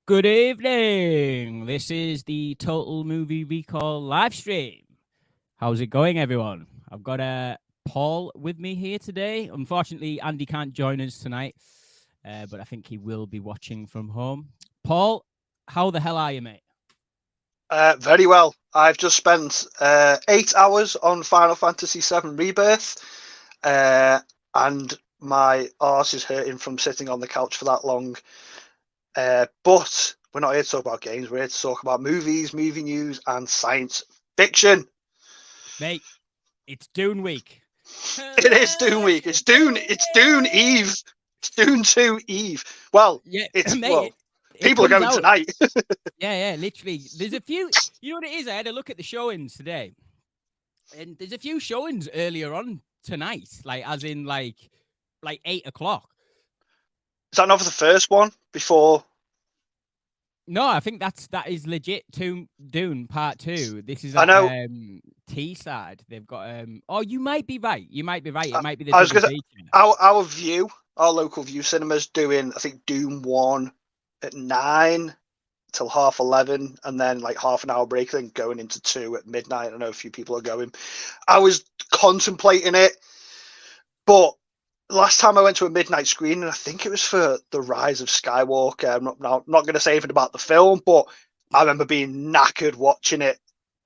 Good evening. This is the Total Movie Recall live stream. How's it going, everyone? I've got Paul with me here today. Unfortunately, Andy can't join us tonight, but I think he will be watching from home. Paul, how the hell are you, mate? Very well. I've just spent 8 hours on Final Fantasy VII Rebirth, and my arse is hurting from sitting on the couch for that long. But we're not here to talk about games. We're here to talk about movies, movie news, and science fiction. Mate, it's Dune week. It is Dune week. It's Dune. It's Dune Eve. It's Dune 2 Eve. Well, Yeah, it's mate, it people are comes going out. tonight. Yeah, literally. There's a few. You know what it is? I had a look at the showings today, and there's a few showings earlier on tonight, like as in like 8 o'clock. Is that not for the first one before? No, I think that is legit. Dune Part 2. This is I at know. T side. They've got Oh, you might be right. You might be right. It might be the I was double going to. feature. Our local View cinemas doing, I think, Doom 1 at 9 till 11:30, and then like half an hour break, then going into 2 at midnight. I know a few people are going. I was contemplating it, but last time I went to a midnight screening, I think it was for The Rise of Skywalker. I'm not going to say anything about the film, but I remember being knackered watching it.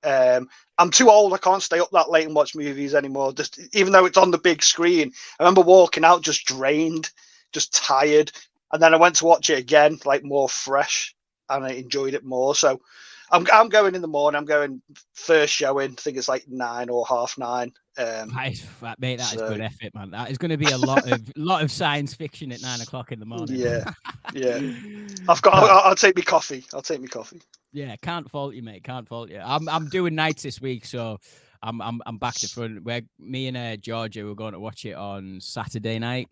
I'm too old. I can't stay up that late and watch movies anymore. Just even though it's on the big screen, I remember walking out just drained, just tired. And then I went to watch it again, like more fresh, and I enjoyed it more. So I'm going in the morning. I'm going first showing. I think it's like 9 or 9:30. Mate, that is good effort, man. That is going to be a lot of science fiction at 9 o'clock in the morning. Yeah. I'll take me coffee. Yeah, can't fault you, mate. Can't fault you. I'm doing nights this week, so I'm back to front. Where me and Georgia were going to watch it on Saturday night.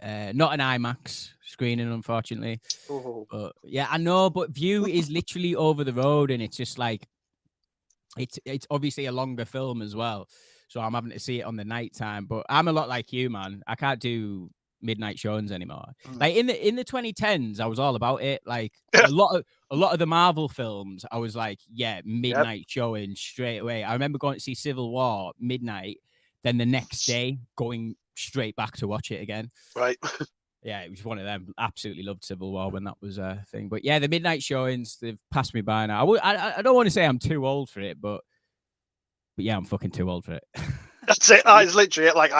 Not an IMAX screening, unfortunately. Oh. But yeah, I know. But View is literally over the road, and it's just like it's obviously a longer film as well. So I'm having to see it on the night time. But I'm a lot like you, man. I can't do midnight showings anymore. Like in the 2010s, I was all about it. Like a lot of the Marvel films, I was like, yeah, midnight showing straight away. I remember going to see Civil War midnight, then the next day going straight back to watch it again. Right. Yeah, it was one of them. Absolutely loved Civil War when that was a thing. But yeah, the midnight showings, they've passed me by now. I don't want to say I'm too old for it, but yeah, I'm fucking too old for it. That's it. That is literally it. Like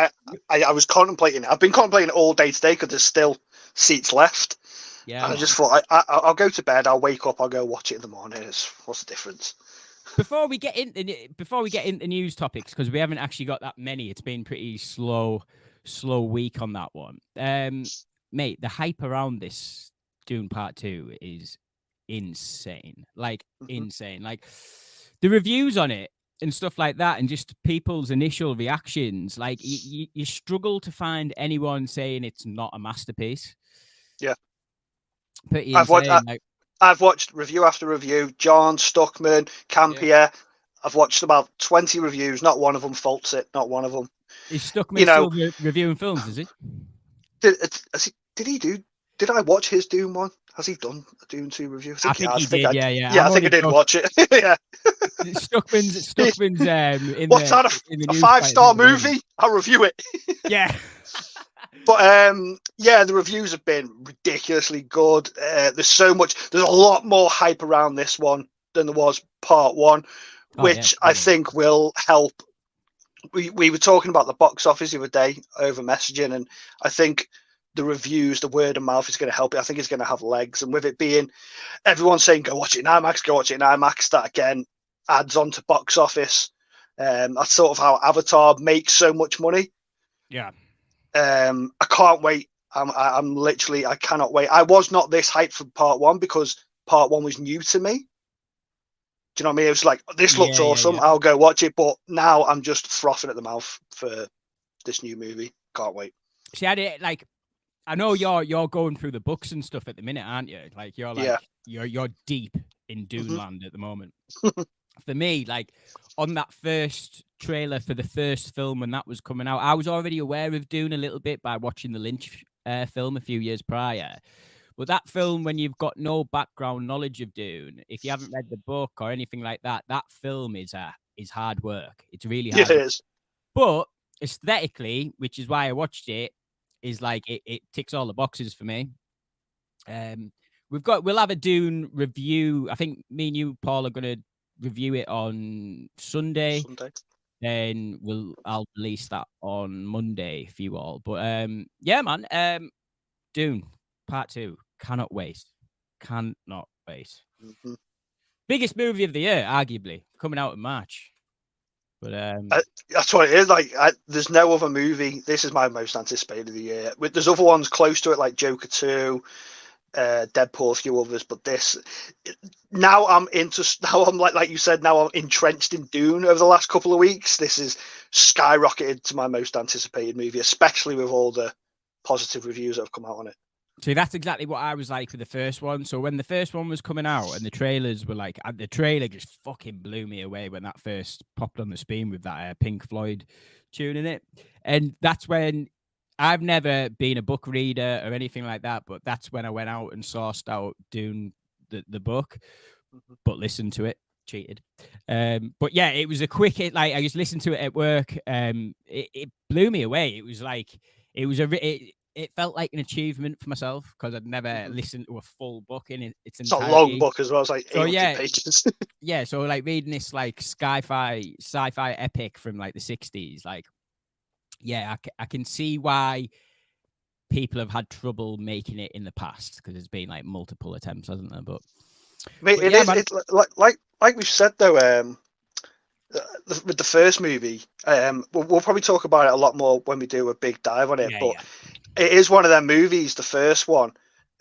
I was contemplating it. I've been contemplating it all day today because there's still seats left. Yeah, and I just thought I'll go to bed. I'll wake up. I'll go watch it in the morning. What's the difference? Before we get into news topics, because we haven't actually got that many, it's been pretty slow week on that one. Mate, the hype around this Dune Part 2 is insane. Like insane. Like the reviews on it and stuff like that, and just people's initial reactions. Like you struggle to find anyone saying it's not a masterpiece. Yeah, pretty insane. I've watched review after review. John Stuckman, Campier. Yeah. I've watched about 20 reviews. Not one of them faults it. Not one of them. Is Stuckman still reviewing films? Is he? Did he do? Did I watch his Dune one? Has he done a Dune 2 review? I think he did. Yeah. I think I did watch it. Yeah. Stuckman's in what's that? A 5-star movie? I'll review it. Yeah. But yeah, the reviews have been ridiculously good. There's a lot more hype around this one than there was part 1, which I think will help. We were talking about the box office the other day over messaging, and I think the reviews, the word of mouth is going to help it. I think it's going to have legs, and with it being everyone saying go watch it in IMAX, that again adds on to box office. That's sort of how Avatar makes so much money. Yeah. I can't wait. I cannot wait. I was not this hyped for part 1 because part 1 was new to me. Do you know what I mean? It was like, this looks awesome. Yeah. I'll go watch it. But now I'm just frothing at the mouth for this new movie. Can't wait. See, I know you're going through the books and stuff at the minute, aren't you? Like you're deep in Dune land at the moment. For me, like on that first trailer for the first film when that was coming out, I was already aware of Dune a little bit by watching the Lynch film a few years prior. But that film, when you've got no background knowledge of Dune, if you haven't read the book or anything like that, that film is hard work. It's really hard. It is. But aesthetically, which is why I watched it, is like it ticks all the boxes for me. We'll have a Dune review. I think me and you, Paul, are going to review it on Sunday. Then I'll release that on Monday for you all. But yeah, man. Dune Part 2. Cannot wait. Mm-hmm. Biggest movie of the year, arguably, coming out in March. But that's what it is. Like, there's no other movie. This is my most anticipated of the year. There's other ones close to it, like Joker 2, Deadpool, a few others. But this, now I'm like you said, now I'm entrenched in Dune over the last couple of weeks. This is skyrocketed to my most anticipated movie, especially with all the positive reviews that have come out on it. See, that's exactly what I was like with the first one. So when the first one was coming out and the trailers were like, the trailer just fucking blew me away when that first popped on the screen with that Pink Floyd tune in it. And that's when I've never been a book reader or anything like that, but that's when I went out and sourced out Dune, the book, but listened to it. Cheated. But yeah, it was a quick hit. Like, I just listened to it at work. It blew me away. It was like, it felt like an achievement for myself because I'd never listened to a full book in its entirety. It's a long book as well. It's like 800 pages. Yeah, so like reading this like sci-fi epic from like the 60s, like, yeah, I can see why people have had trouble making it in the past because there's been like multiple attempts, hasn't there? But it's like we've said though, with the first movie, we'll probably talk about it a lot more when we do a big dive on it. It is one of them movies, the first one,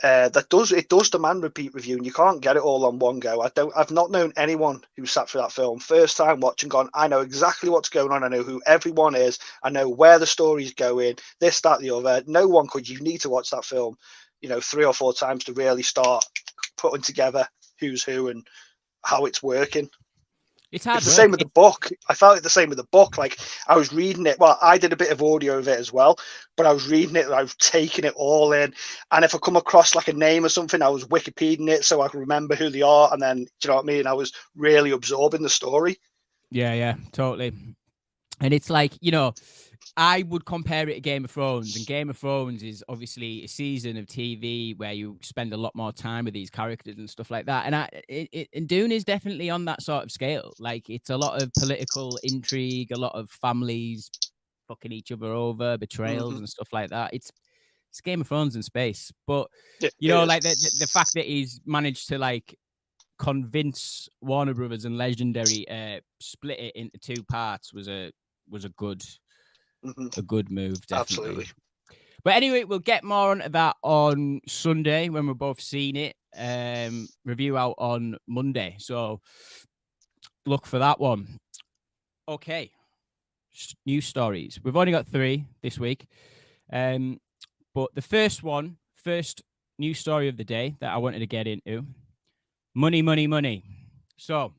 that does demand repeat review, and you can't get it all on one go. I've not known anyone who sat through that film first time watching, gone, I know exactly what's going on. I know who everyone is. I know where the story's going. This, that, the other. No one could. You need to watch that film, 3 or 4 times to really start putting together who's who and how it's working. It's hard. It's the same with the book. I felt it the same with the book. Like, I was reading it. Well, I did a bit of audio of it as well, but I was reading it and I was taking it all in. And if I come across like a name or something, I was Wikipediaing it so I could remember who they are. And then, do you know what I mean? I was really absorbing the story. Yeah, totally. And it's like, I would compare it to Game of Thrones, and Game of Thrones is obviously a season of TV where you spend a lot more time with these characters and stuff like that. And Dune is definitely on that sort of scale. Like, it's a lot of political intrigue, a lot of families fucking each other over, betrayals and stuff like that. It's Game of Thrones in space. But like the fact that he's managed to like convince Warner Brothers and Legendary split it into 2 parts was a good. A good move, definitely. Absolutely. But anyway, we'll get more onto that on Sunday when we're both seeing it. Review out on Monday. So look for that one. Okay. News stories. We've only got 3 this week. But the first news story of the day that I wanted to get into. Money. So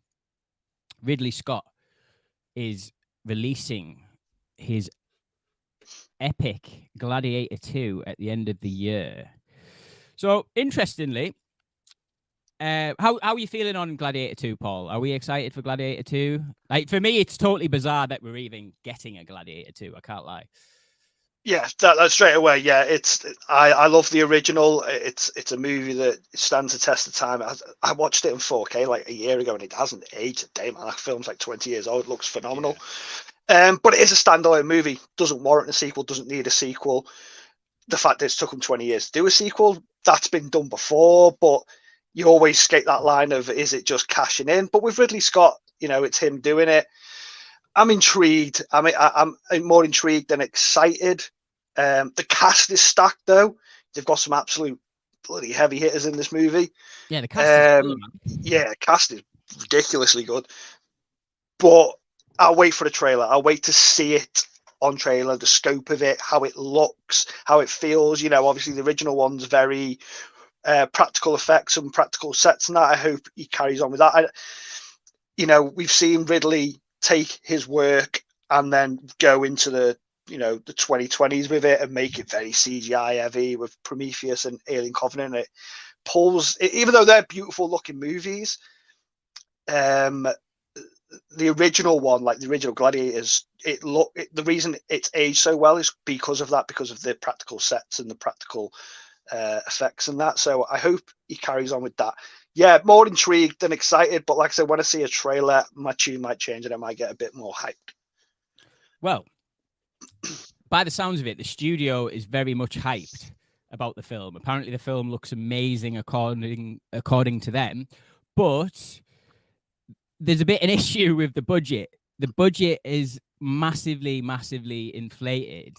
Ridley Scott is releasing his epic Gladiator 2 at the end of the year. So interestingly, how are you feeling on Gladiator 2, Paul? Are we excited for Gladiator 2? Like, for me, it's totally bizarre that we're even getting a Gladiator 2. I can't lie. Yeah, that straight away. Yeah, I love the original. It's a movie that stands the test of time. I watched it in 4K like a year ago, and it hasn't aged a day, man. That film's like 20 years old. It looks phenomenal. Yeah. But it is a standalone movie. Doesn't warrant a sequel. Doesn't need a sequel. The fact that it's took them 20 years to do a sequel, that's been done before. But you always skate that line of, is it just cashing in? But with Ridley Scott, it's him doing it. I'm intrigued. I mean, I'm more intrigued than excited. The cast is stacked, though. They've got some absolute bloody heavy hitters in this movie. Yeah, the cast is good, man. Yeah, cast is ridiculously good. But I'll wait for the trailer. I'll wait to see it on trailer, the scope of it, how it looks, how it feels. Obviously the original one's very practical effects and practical sets and that. I hope he carries on with that. We've seen Ridley take his work and then go into the the 2020s with it and make it very CGI heavy with Prometheus and Alien Covenant. It pulls, even though they're beautiful looking movies, the original one, like the original Gladiators, the reason it's aged so well is because of that, because of the practical sets and the practical effects and that. So I hope he carries on with that. Yeah, more intrigued than excited, but like I said, when I see a trailer, my tune might change and I might get a bit more hyped. Well, by the sounds of it, the studio is very much hyped about the film. Apparently the film looks amazing according to them, but there's a bit an issue with the budget. The budget is massively inflated,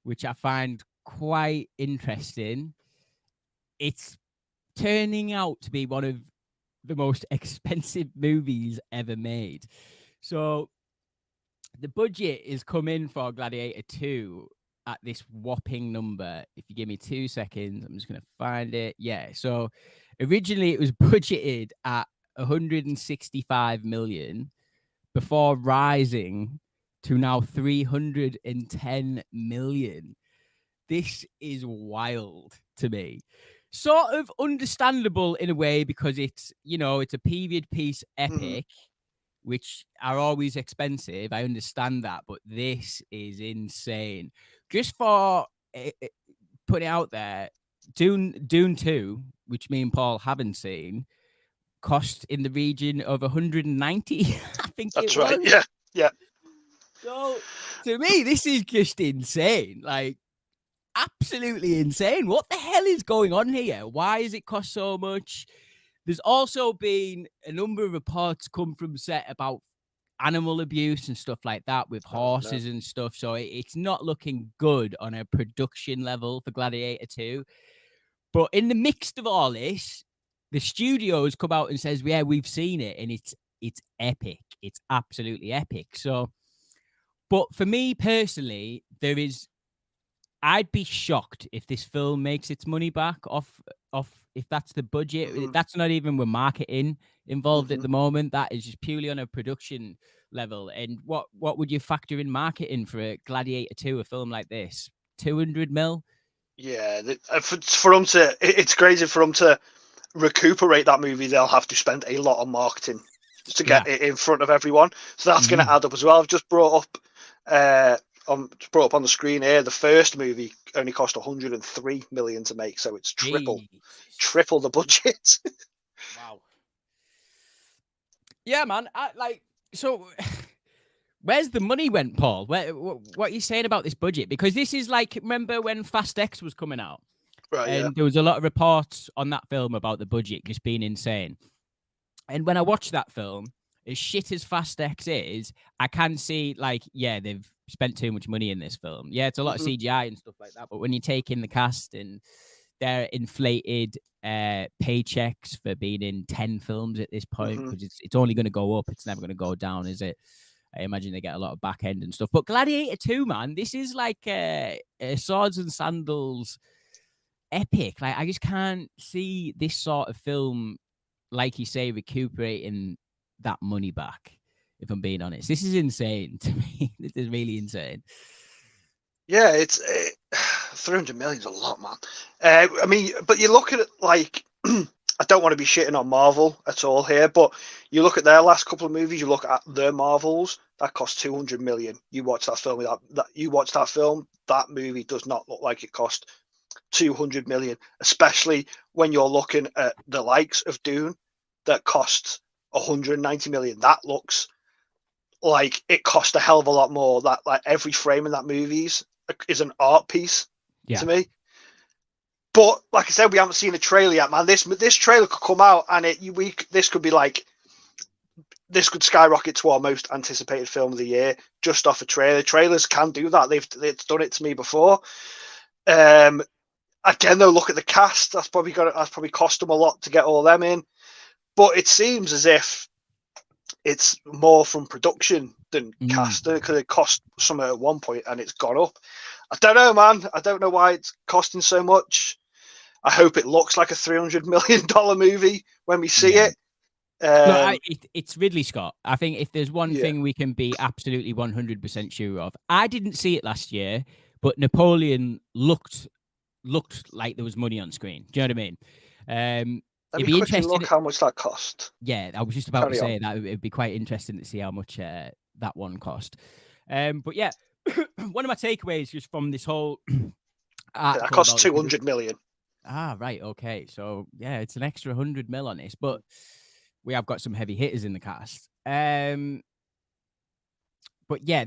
which I find quite interesting. It's turning out to be one of the most expensive movies ever made. So the budget is coming for Gladiator 2 at this whopping number. If you give me 2 seconds, I'm just going to find it. Yeah. So originally it was budgeted at 165 million before rising to now 310 million. This is wild to me. Sort of understandable in a way because it's a period piece epic, which are always expensive. I understand that, but this is insane. Just for putting it out there, Dune 2, which me and Paul haven't seen, cost in the region of 190. I think that's it was. Right. Yeah. So to me, this is just insane. Like, absolutely insane. What the hell is going on here? Why does it cost so much? There's also been a number of reports come from set about animal abuse and stuff like that with horses and stuff. So it's not looking good on a production level for Gladiator 2. But in the midst of all this, the studio has come out and says, yeah, we've seen it and it's epic. It's absolutely epic. So, but for me personally, I'd be shocked if this film makes its money back off if that's the budget. That's not even with marketing involved at the moment. That is just purely on a production level. And what would you factor in marketing for a Gladiator 2, a film like this? 200 mil? Yeah, for them to, it's crazy for them to recuperate that movie. They'll have to spend a lot of marketing to get it in front of everyone. So that's going to add up as well. I've just brought up on the screen here, the first movie only cost 103 million to make, so it's triple the budget. Wow. Yeah, man. So where's the money went, Paul? What are you saying about this budget? Because this is like, remember when Fast X was coming out? Right. And there was a lot of reports on that film about the budget just being insane. And when I watched that film, as shit as Fast X is, I can see, like, yeah, they've spent too much money in this film. Yeah, it's a lot of CGI and stuff like that. But when you take in the cast and their inflated paychecks for being in 10 films at this point, because it's only going to go up. It's never going to go down, is it? I imagine they get a lot of back end and stuff. But Gladiator 2, man, this is like a swords and sandals epic. Like, I just can't see this sort of film, like you say, recuperating that money back, if I'm being honest. This is insane to me. This is really insane. Yeah, it's 300 million is a lot, man. I mean, but you look at it like, I don't want to be shitting on Marvel at all here, but you look at their last couple of movies, you look at their Marvels, that cost 200 million. You watch that film, that movie does not look like it cost 200 million, especially when you're looking at the likes of Dune that costs 190 million. That looks like it cost a hell of a lot more. That, like, every frame in that movie is an art piece to me. But like I said, we haven't seen a trailer yet, man. This trailer could come out and this could skyrocket to our most anticipated film of the year just off a trailer. Trailers can do that. It's done it to me before. Again, though, look at the cast. That's probably cost them a lot to get all them in. But it seems as if it's more from production than cast. Because it cost something at one point and it's gone up. I don't know, man. I don't know why it's costing so much. I hope it looks like a $300 million movie when we see it. Look, it's Ridley Scott. I think if there's one Yeah. thing we can be absolutely 100% sure of, I didn't see it last year, but Napoleon looked like there was money on screen. Do you know what I mean? Let It'd me be quickly interesting. look how much that cost. Yeah, I was just about to Carry say on. that it'd be quite interesting to see how much that one cost. But yeah, one of my takeaways just from this whole That article cost about 200 million. right, okay, so yeah, it's an extra 100 mil on this, but we have got some heavy hitters in the cast. But yeah,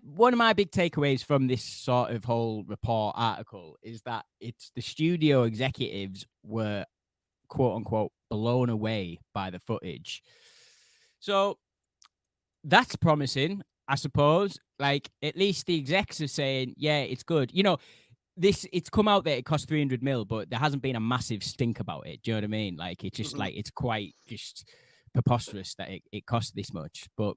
one of my big takeaways from this sort of whole report article is that it's the studio executives were quote unquote blown away by the footage. So that's promising, I suppose. Like, at least the execs are saying, yeah, it's good. You know, it's come out that it cost 300 mil, but there hasn't been a massive stink about it. Do you know what I mean? Like, it's just like, it's quite just preposterous that it cost this much. But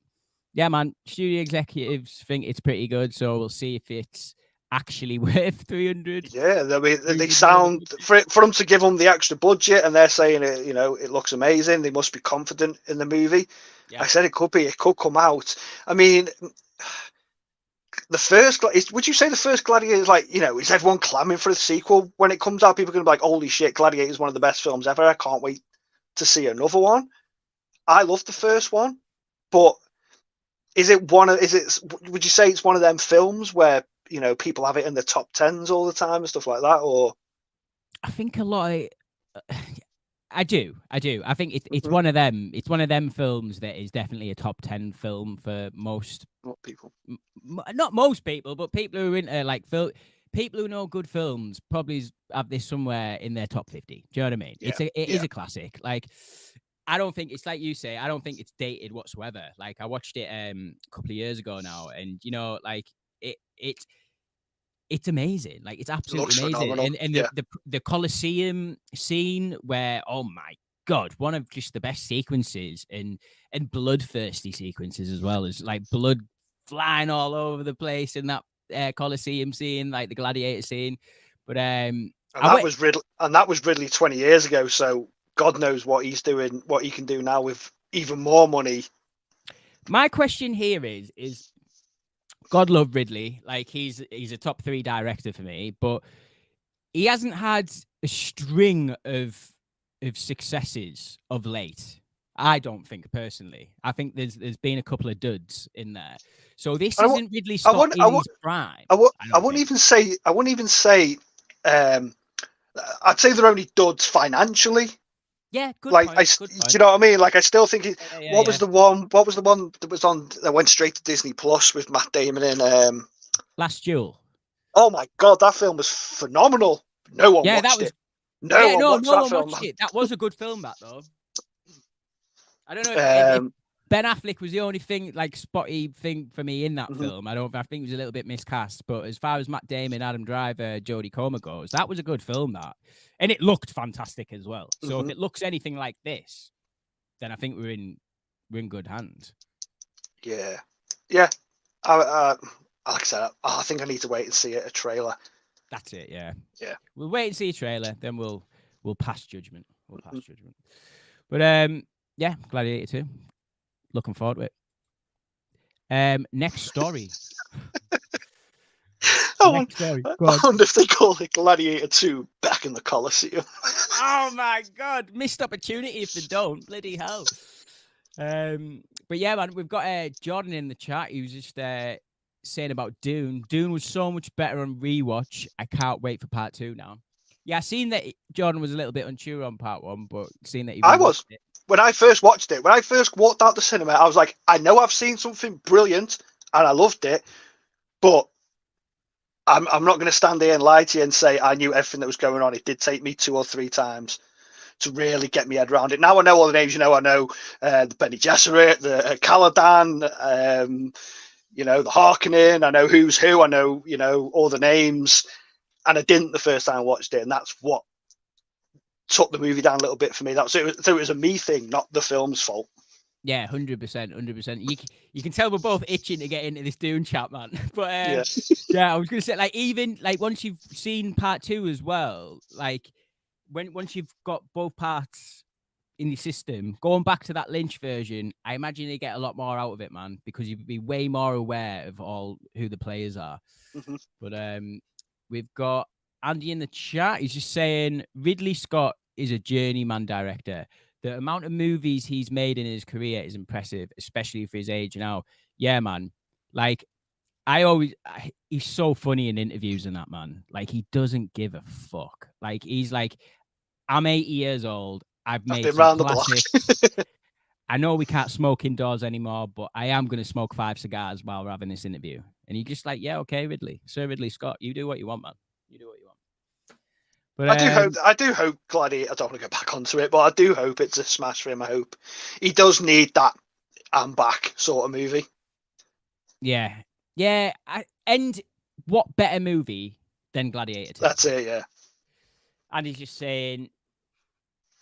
yeah, man, studio executives think it's pretty good. So we'll see if it's actually worth 300. Yeah, they sound for them to give them the extra budget, and they're saying it. You know, it looks amazing. They must be confident in the movie. Yeah. I said it could come out. I mean, the first. Would you say the first Gladiator is like, you know, is everyone clamoring for the sequel when it comes out? People are going to be like, holy shit, Gladiator is one of the best films ever. I can't wait to see another one. I love the first one, but would you say it's one of them films where, you know, people have it in the top 10s all the time and stuff like that? Or I think a lot of, I do. I think it's one of them. It's one of them films that is definitely a top 10 film for most people. Not most people, but people who are into like people who know good films probably have this somewhere in their top 50. Do you know what I mean? Yeah. It is a classic. Like, I don't think it's like you say. I don't think it's dated whatsoever. Like, I watched it a couple of years ago now, and you know, like it's amazing. Like, it's absolutely amazing. And the Colosseum scene where, oh my God, one of just the best sequences and bloodthirsty sequences as well, is like blood flying all over the place in that Colosseum scene, like the Gladiator scene. But that was Ridley 20 years ago, so God knows what he's doing, what he can do now with even more money. My question here is God love Ridley. Like, he's a top 3 director for me, but he hasn't had a string of successes of late. I don't think, personally. I think there's been a couple of duds in there. So this isn't Ridley Scott in his prime. I wouldn't even say. I'd say they're only duds financially. Yeah, good like point. Do you know what I mean? Like, I still think what was the one that was on that went straight to Disney Plus with Matt Damon in Last Duel? Oh my God, that film was phenomenal. No one watched it. No one watched it. That was a good film, that though. I don't know if Ben Affleck was the only thing, like, spotty thing for me in that film. I think it was a little bit miscast. But as far as Matt Damon, Adam Driver, Jodie Comer goes, that was a good film, that. And it looked fantastic as well. So if it looks anything like this, then I think we're in good hands. Yeah. Yeah. Like I said, I think I need to wait and see a trailer. That's it, yeah. Yeah. We'll wait and see a trailer, then we'll pass judgment. But yeah, Gladiator 2. Looking forward to it. Next story. I wonder if they call it Gladiator 2 Back in the Colosseum. Oh my God, missed opportunity if they don't. Bloody hell. But yeah, man, we've got Jordan in the chat who's just saying about Dune. Dune was so much better on rewatch. I can't wait for part 2 now. Yeah, I seen that Jordan was a little bit unsure on part 1, but seeing that I was. When I first watched it, when I first walked out the cinema, I was like, I know I've seen something brilliant and I loved it, but I'm not going to stand here and lie to you and say I knew everything that was going on. It did take me 2 or 3 times to really get my head around it. Now I know all the names. You know, I know the Bene Gesserit, the Caladan, you know, the Harkonnen. I know who's who. I know, you know, all the names. And I didn't the first time I watched it, and that's what took the movie down a little bit for me. So it was a me thing, not the film's fault. Yeah, 100%. You can tell we're both itching to get into this Dune chat, man. But yeah, I was gonna say, like, even like once you've seen part 2 as well, like once you've got both parts in the system, going back to that Lynch version, I imagine they get a lot more out of it, man, because you'd be way more aware of all who the players are. Mhm. But we've got Andy in the chat. He's just saying Ridley Scott is a journeyman director. The amount of movies he's made in his career is impressive, especially for his age now. Yeah, man. Like, he's so funny in interviews and that, man. Like, he doesn't give a fuck. Like, he's like, I'm 80 years old. I've made been some round the block. classics. I know we can't smoke indoors anymore, but I am going to smoke 5 cigars while we're having this interview. And you're just like, yeah, okay, Ridley. Sir Ridley Scott, you do what you want, man. You do what you want. But I do hope Gladiator, I don't want to go back onto it, but I do hope it's a smash for him. I hope he does need that I'm back sort of movie. Yeah. And what better movie than Gladiator 2? That's it, yeah. And he's just saying,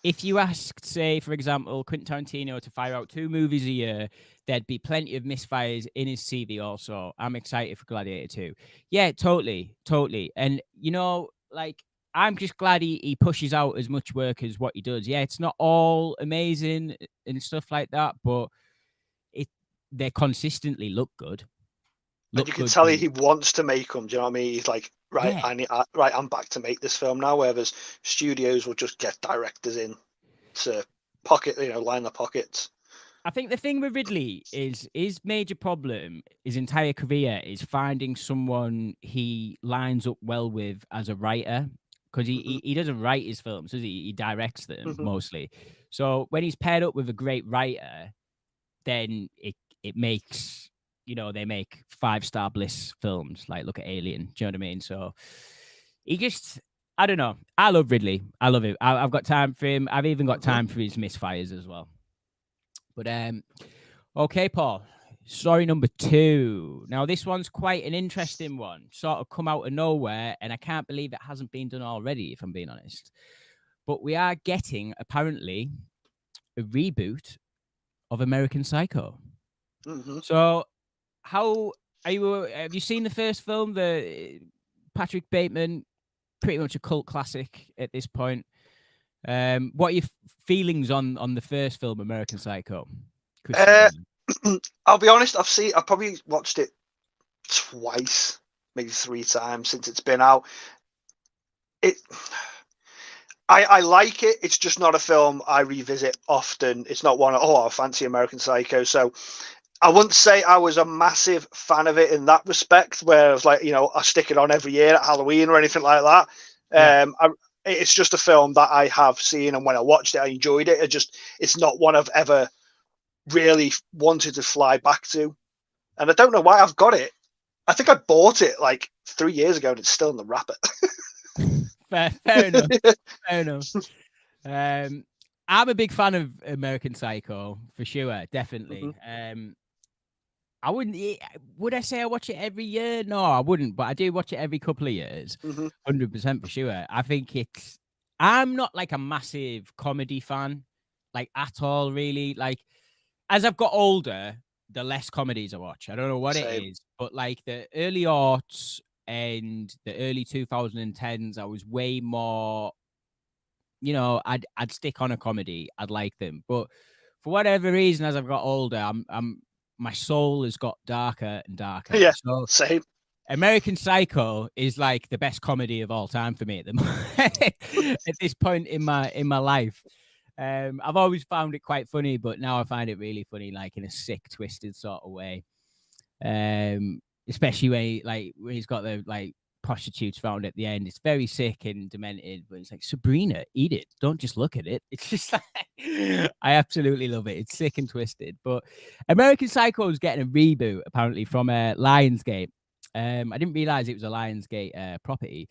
if you asked, say, for example, Quentin Tarantino to fire out 2 movies a year, there'd be plenty of misfires in his CV also. I'm excited for Gladiator 2. Yeah, totally. And, you know, like, I'm just glad he pushes out as much work as what he does. Yeah, it's not all amazing and stuff like that, but they consistently look good. And you can tell he wants to make them. Do you know what I mean? He's like, right, yeah. I'm back to make this film now. Whereas studios will just get directors in to line the pockets. I think the thing with Ridley is his major problem, his entire career, is finding someone he lines up well with as a writer. Because he doesn't write his films, does he? He directs them mostly. So when he's paired up with a great writer, then it makes, they make 5-star bliss films. Like, look at Alien. Do you know what I mean? So I don't know. I love Ridley. I love him. I've got time for him. I've even got time for his misfires as well. But okay, Paul. Story number 2. Now, this one's quite an interesting one. Sort of come out of nowhere, and I can't believe it hasn't been done already, if I'm being honest. But we are getting, apparently, a reboot of American Psycho. Mm-hmm. So, have you seen the first film, the Patrick Bateman, pretty much a cult classic at this point? What are your feelings on the first film, American Psycho? I'll be honest, I've probably watched it twice, maybe 3 times since it's been out. I like it. It's just not a film I revisit often. It's not one, I fancy American Psycho. So I wouldn't say I was a massive fan of it in that respect, where I was like, I stick it on every year at Halloween or anything like that. Yeah. It's just a film that I have seen, and when I watched it, I enjoyed it. It's not one I've ever really wanted to fly back to, and I don't know why I've got it. I think I bought it like 3 years ago, and it's still in the wrapper. Fair enough. Fair enough. I'm a big fan of American Psycho for sure, definitely. I wouldn't. Would I say I watch it every year? No, I wouldn't. But I do watch it every couple of years, 100% for sure. I think I'm not like a massive comedy fan, like at all, really. Like, as I've got older, the less comedies I watch. I don't know what it is, but like the early aughts and the early 2010s, I was way more. I'd stick on a comedy. I'd like them, but for whatever reason, as I've got older, my soul has got darker and darker. Yeah, so same. American Psycho is like the best comedy of all time for me at this point in my life. I've always found it quite funny, but now I find it really funny, like in a sick, twisted sort of way. Especially when he's got the prostitutes found at the end. It's very sick and demented, but it's like, Sabrina, eat it. Don't just look at it. It's just like, I absolutely love it. It's sick and twisted. But American Psycho is getting a reboot, apparently, from Lionsgate. I didn't realize it was a Lionsgate property.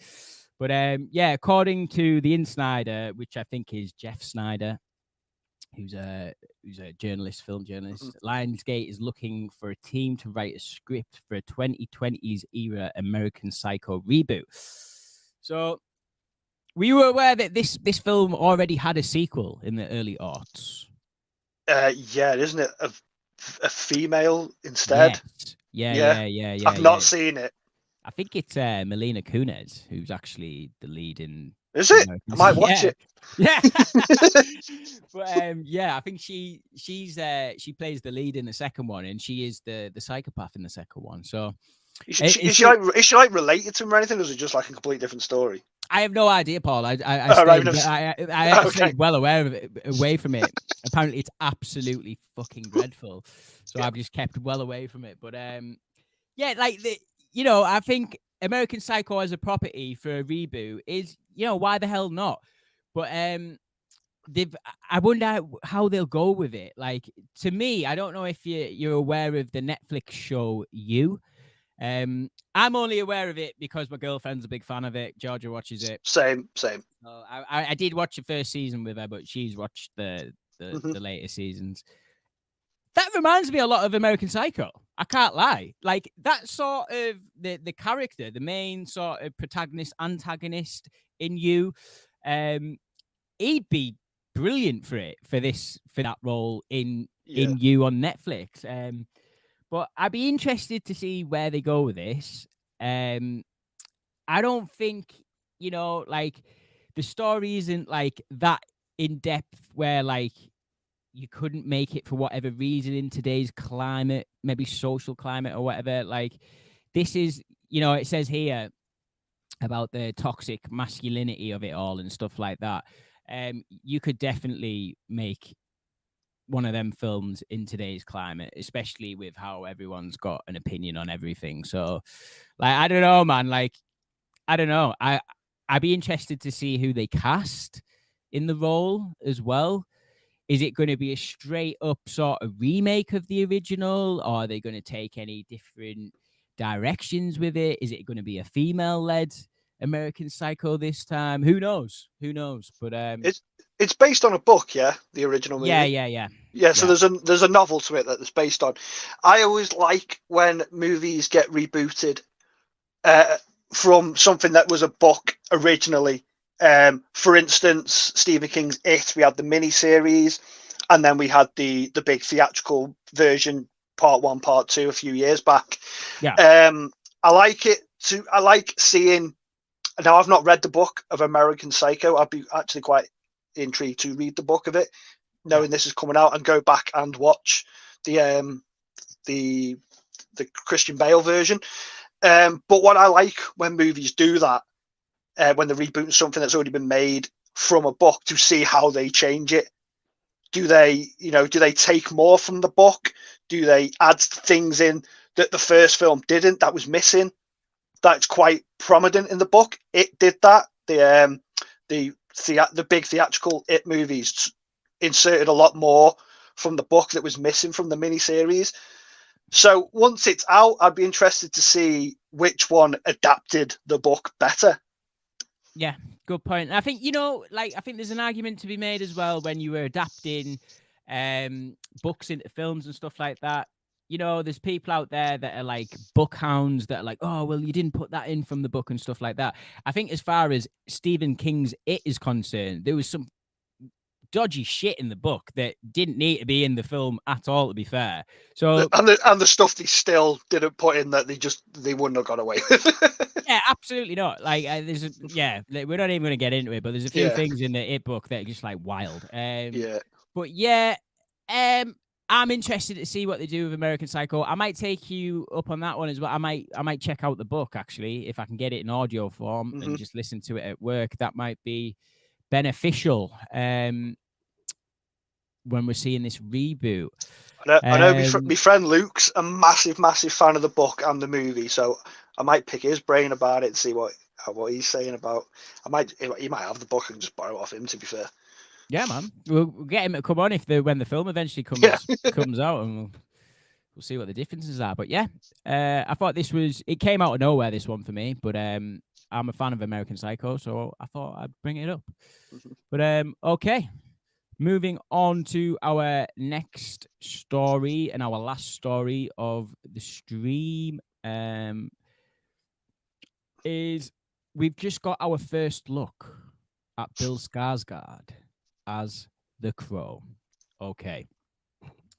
But according to the Insider, which I think is Jeff Snyder, who's a film journalist, Lionsgate is looking for a team to write a script for a 2020s era American Psycho reboot. So, were you aware that this film already had a sequel in the early aughts? Yeah, isn't it a female instead? Yes. Yeah. I've not seen it. I think it's Melina Kunis who's actually the lead in Is it? I might watch it. Yeah. But yeah, I think she plays the lead in the second one, and she is the psychopath in the second one. So Is she like related to him or anything, or is it just like a completely different story? I have no idea, Paul. I stayed well aware of it, away from it. Apparently, it's absolutely fucking dreadful. So I've just kept well away from it. But yeah, like I think American Psycho as a property for a reboot is, why the hell not? But I wonder how they'll go with it. Like, to me, I don't know if you're aware of the Netflix show You. I'm only aware of it because my girlfriend's a big fan of it. Georgia watches it. Same. I did watch the first season with her, but she's watched the later seasons. That reminds me a lot of American Psycho. I can't lie. Like, that sort of the character, the main sort of protagonist, antagonist in You, he'd be brilliant for that role in You on Netflix. But I'd be interested to see where they go with this. I don't think, like, the story isn't like that in depth where like you couldn't make it for whatever reason in today's climate, maybe social climate or whatever. Like, this is, it says here about the toxic masculinity of it all and stuff like that. You could definitely make one of them films in today's climate, especially with how everyone's got an opinion on everything. So, like, I don't know, man. Like, I don't know. I'd be interested to see who they cast in the role as well. Is it going to be a straight up sort of remake of the original, or are they going to take any different directions with it? Is it going to be a female-led American Psycho this time? Who knows? But it's based on a book, yeah, the original movie. Yeah. So there's a novel to it that it's based on. I always like when movies get rebooted from something that was a book originally. For instance, Stephen King's It, we had the mini-series, and then we had the big theatrical version, part 1, part 2, a few years back. Yeah. I like seeing. Now, I've not read the book of American Psycho. I'd be actually quite intrigued to read the book of it, knowing this is coming out, and go back and watch the Christian Bale version. But what I like when movies do that, when they're rebooting something that's already been made from a book, to see how they change it. Do they take more from the book? Do they add things in that the first film didn't, that was missing? That's quite prominent in the book. It did that. The big theatrical It movies inserted a lot more from the book that was missing from the miniseries. So once it's out, I'd be interested to see which one adapted the book better. Yeah, good point. I think, I think there's an argument to be made as well when you were adapting books into films and stuff like that. There's people out there that are like book hounds that are like, oh, well, you didn't put that in from the book and stuff like that. I think as far as Stephen King's It is concerned, there was some dodgy shit in the book that didn't need to be in the film at all, to be fair. So and the stuff they still didn't put in that they wouldn't have got away with. Yeah, absolutely not. Like, we're not even going to get into it, but there's a few things in the It book that are just like wild. But yeah, I'm interested to see what they do with American Psycho. I might take you up on that one as well. I might check out the book, actually, if I can get it in audio form and just listen to it at work. That might be beneficial when we're seeing this reboot. I know my friend Luke's a massive fan of the book and the movie, so I might pick his brain about it and see what he's saying about. He might have the book and just borrow it off him, to be fair. Yeah, man. We'll get him to come on when the film eventually comes out, and we'll see what the differences are. But yeah, I thought it came out of nowhere, this one for me, but I'm a fan of American Psycho, so I thought I'd bring it up. But okay, moving on to our next story and our last story of the stream is we've just got our first look at Bill Skarsgård as the Crow. Okay.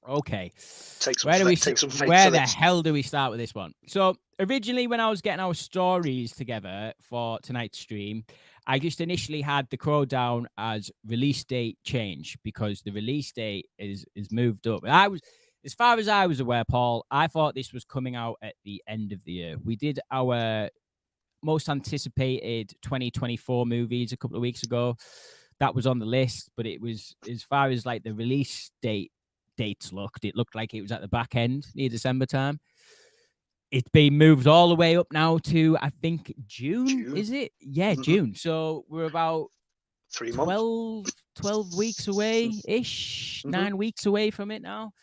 Okay. Take some Where for the this. hell do we start with this one? So originally, when I was getting our stories together for tonight's stream, I just initially had The Crow down as release date change because the release date is moved up. As far as I was aware, Paul, I thought this was coming out at the end of the year. We did our most anticipated 2024 movies a couple of weeks ago. That was on the list, but it was, as far as like the release dates looked, it looked like it was at the back end near December time. It's been moved all the way up now to, I think, June. Is it? Yeah, June. So we're about 3 months. 12 weeks away-ish, 9 weeks away from it now.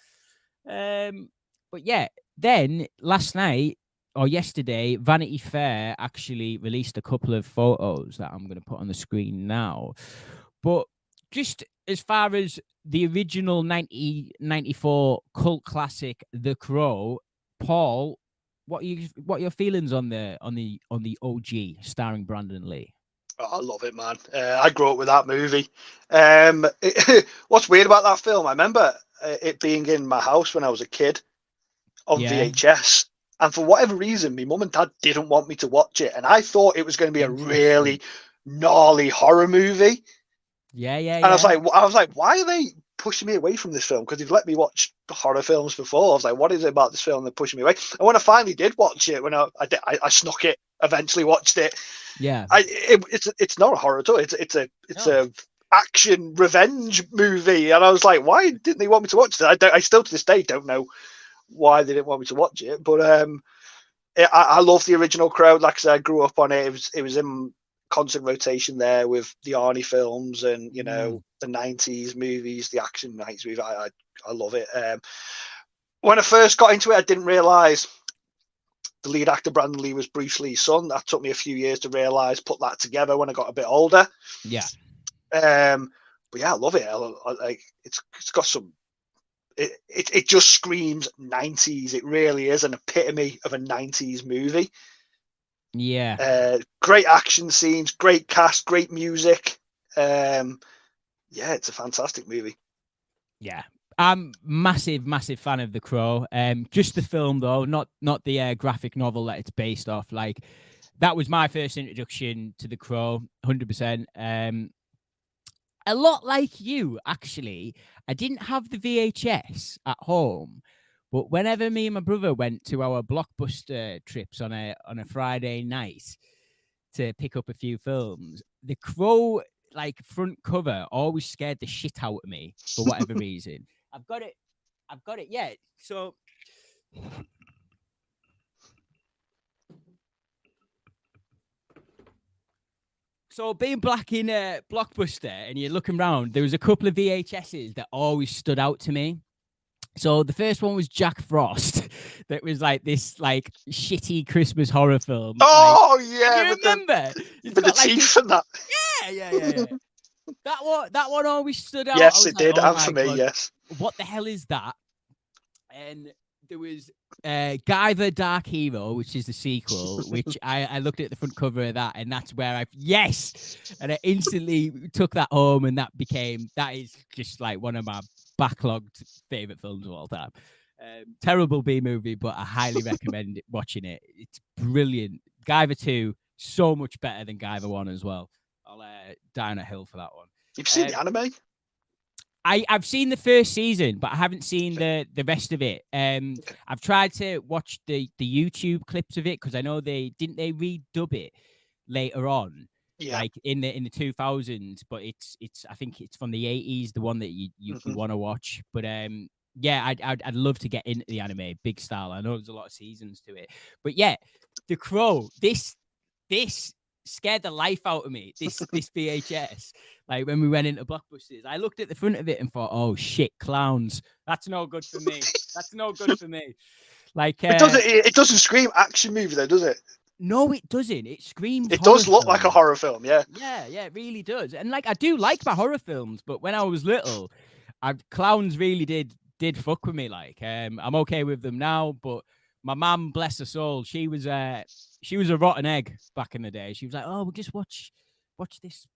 But yeah, then last night or yesterday, Vanity Fair actually released a couple of photos that I'm going to put on the screen now. But just as far as the original 1994 cult classic, The Crow, Paul, what are your feelings on the OG starring Brandon Lee? Oh, I love it, man. I grew up with that movie. What's weird about that film? I remember it being in my house when I was a kid on VHS, and for whatever reason, my mum and dad didn't want me to watch it, and I thought it was going to be a really gnarly horror movie. And I was like, why are they pushing me away from this film? Because they've let me watch horror films before. I was like, what is it about this film that pushing me away? And when I finally did watch it, when I snuck it, eventually watched it. Yeah, it's not a horror at all. It's a action revenge movie, and I was like, why didn't they want me to watch it? I still to this day don't know why they didn't want me to watch it. But I love the original Crow. Like I said, I grew up on it. It was in constant rotation there with the Arnie films and the 90s movies, the action 90s movies. I love it. When I first got into it, I didn't realize the lead actor Brandon Lee was Bruce Lee's son. That took me a few years to realize, put that together when I got a bit older. Yeah. But yeah, I love it. It's got some. It just screams 90s. It really is an epitome of a 90s movie. Yeah. Great action scenes, great cast, great music. Yeah, it's a fantastic movie. Yeah. I'm massive fan of The Crow. Just the film though, not the graphic novel that it's based off. Like that was my first introduction to The Crow, 100%. A lot like you, actually. I didn't have the VHS at home, but whenever me and my brother went to our Blockbuster trips on a Friday night to pick up a few films, The Crow like front cover always scared the shit out of me for whatever reason. I've got it. Yeah. So being black in Blockbuster and you're looking around, there was a couple of VHSs that always stood out to me. So the first one was Jack Frost. That was like this like shitty Christmas horror film. Oh like, yeah, you remember? With the teeth and that. Yeah. That one always stood out. Yes, it did. And for me, God, yes. What the hell is that? And there was Guyver Dark Hero, which is the sequel, which I looked at the front cover of that, and that's where and I instantly took that home, and that is just like one of my backlogged favorite films of all time. Terrible B movie, but I highly recommend watching it. It's brilliant. Guyver 2, so much better than Guyver 1 as well. I'll die on a hill for that one. You've seen the anime? I've seen the first season, but I haven't seen the rest of it. I've tried to watch the YouTube clips of it because I know they redub it later on, like in the 2000s. But it's I think it's from the 80s, the one that you want to watch. But yeah, I'd love to get into the anime, big style. I know there's a lot of seasons to it, but yeah, The Crow. This scared the life out of me. This VHS. Like when we went into Blockbusters, I looked at the front of it and thought, "Oh shit, clowns! That's no good for me. That's no good for me." Like it doesn't scream action movie though, does it? No, it doesn't. It screams. It does look like a horror film, yeah. Yeah, it really does. And like I do like my horror films, but when I was little, clowns really did fuck with me. Like I'm okay with them now, but my mum, bless her soul, she was a rotten egg back in the day. She was like, "Oh, we'll just watch this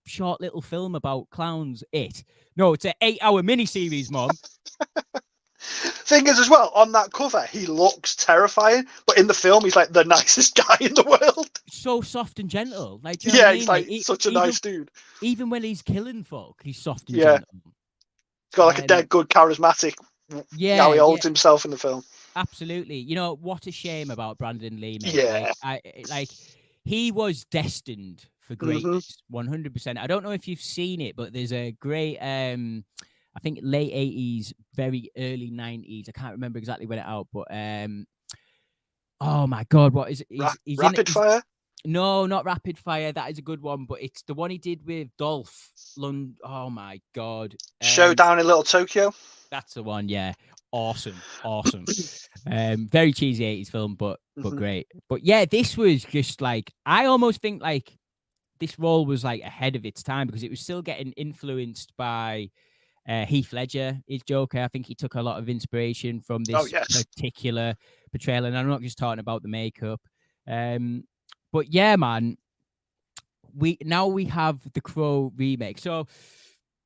short little film about clowns." No, it's an 8-hour miniseries, Mom. Thing is, as well, on that cover, he looks terrifying, but in the film, he's like the nicest guy in the world. So soft and gentle. Like, do you know what I mean? He's like such a nice dude. Even when he's killing folk, he's soft and Yeah. gentle. He's got like a dead good charismatic. How he holds himself in the film. Absolutely. You know, what a shame about Brandon Lee, mate. Yeah. Like he was destined for greatness, 100%. I don't know if you've seen it, but there's a great, I think late 80s, very early 90s. I can't remember exactly when it out, but oh my God, what is it? He's Rapid Fire? No, not Rapid Fire. That is a good one, but it's the one he did with Dolph Lund. Oh my God. Showdown in Little Tokyo? That's the one, yeah. Awesome. Very cheesy 80s film, but great. But yeah, this was just like, I almost think like this role was like ahead of its time because it was still getting influenced by Heath Ledger, his Joker. I think he took a lot of inspiration from this particular portrayal, and I'm not just talking about the makeup. But yeah, man, we have the Crow remake. So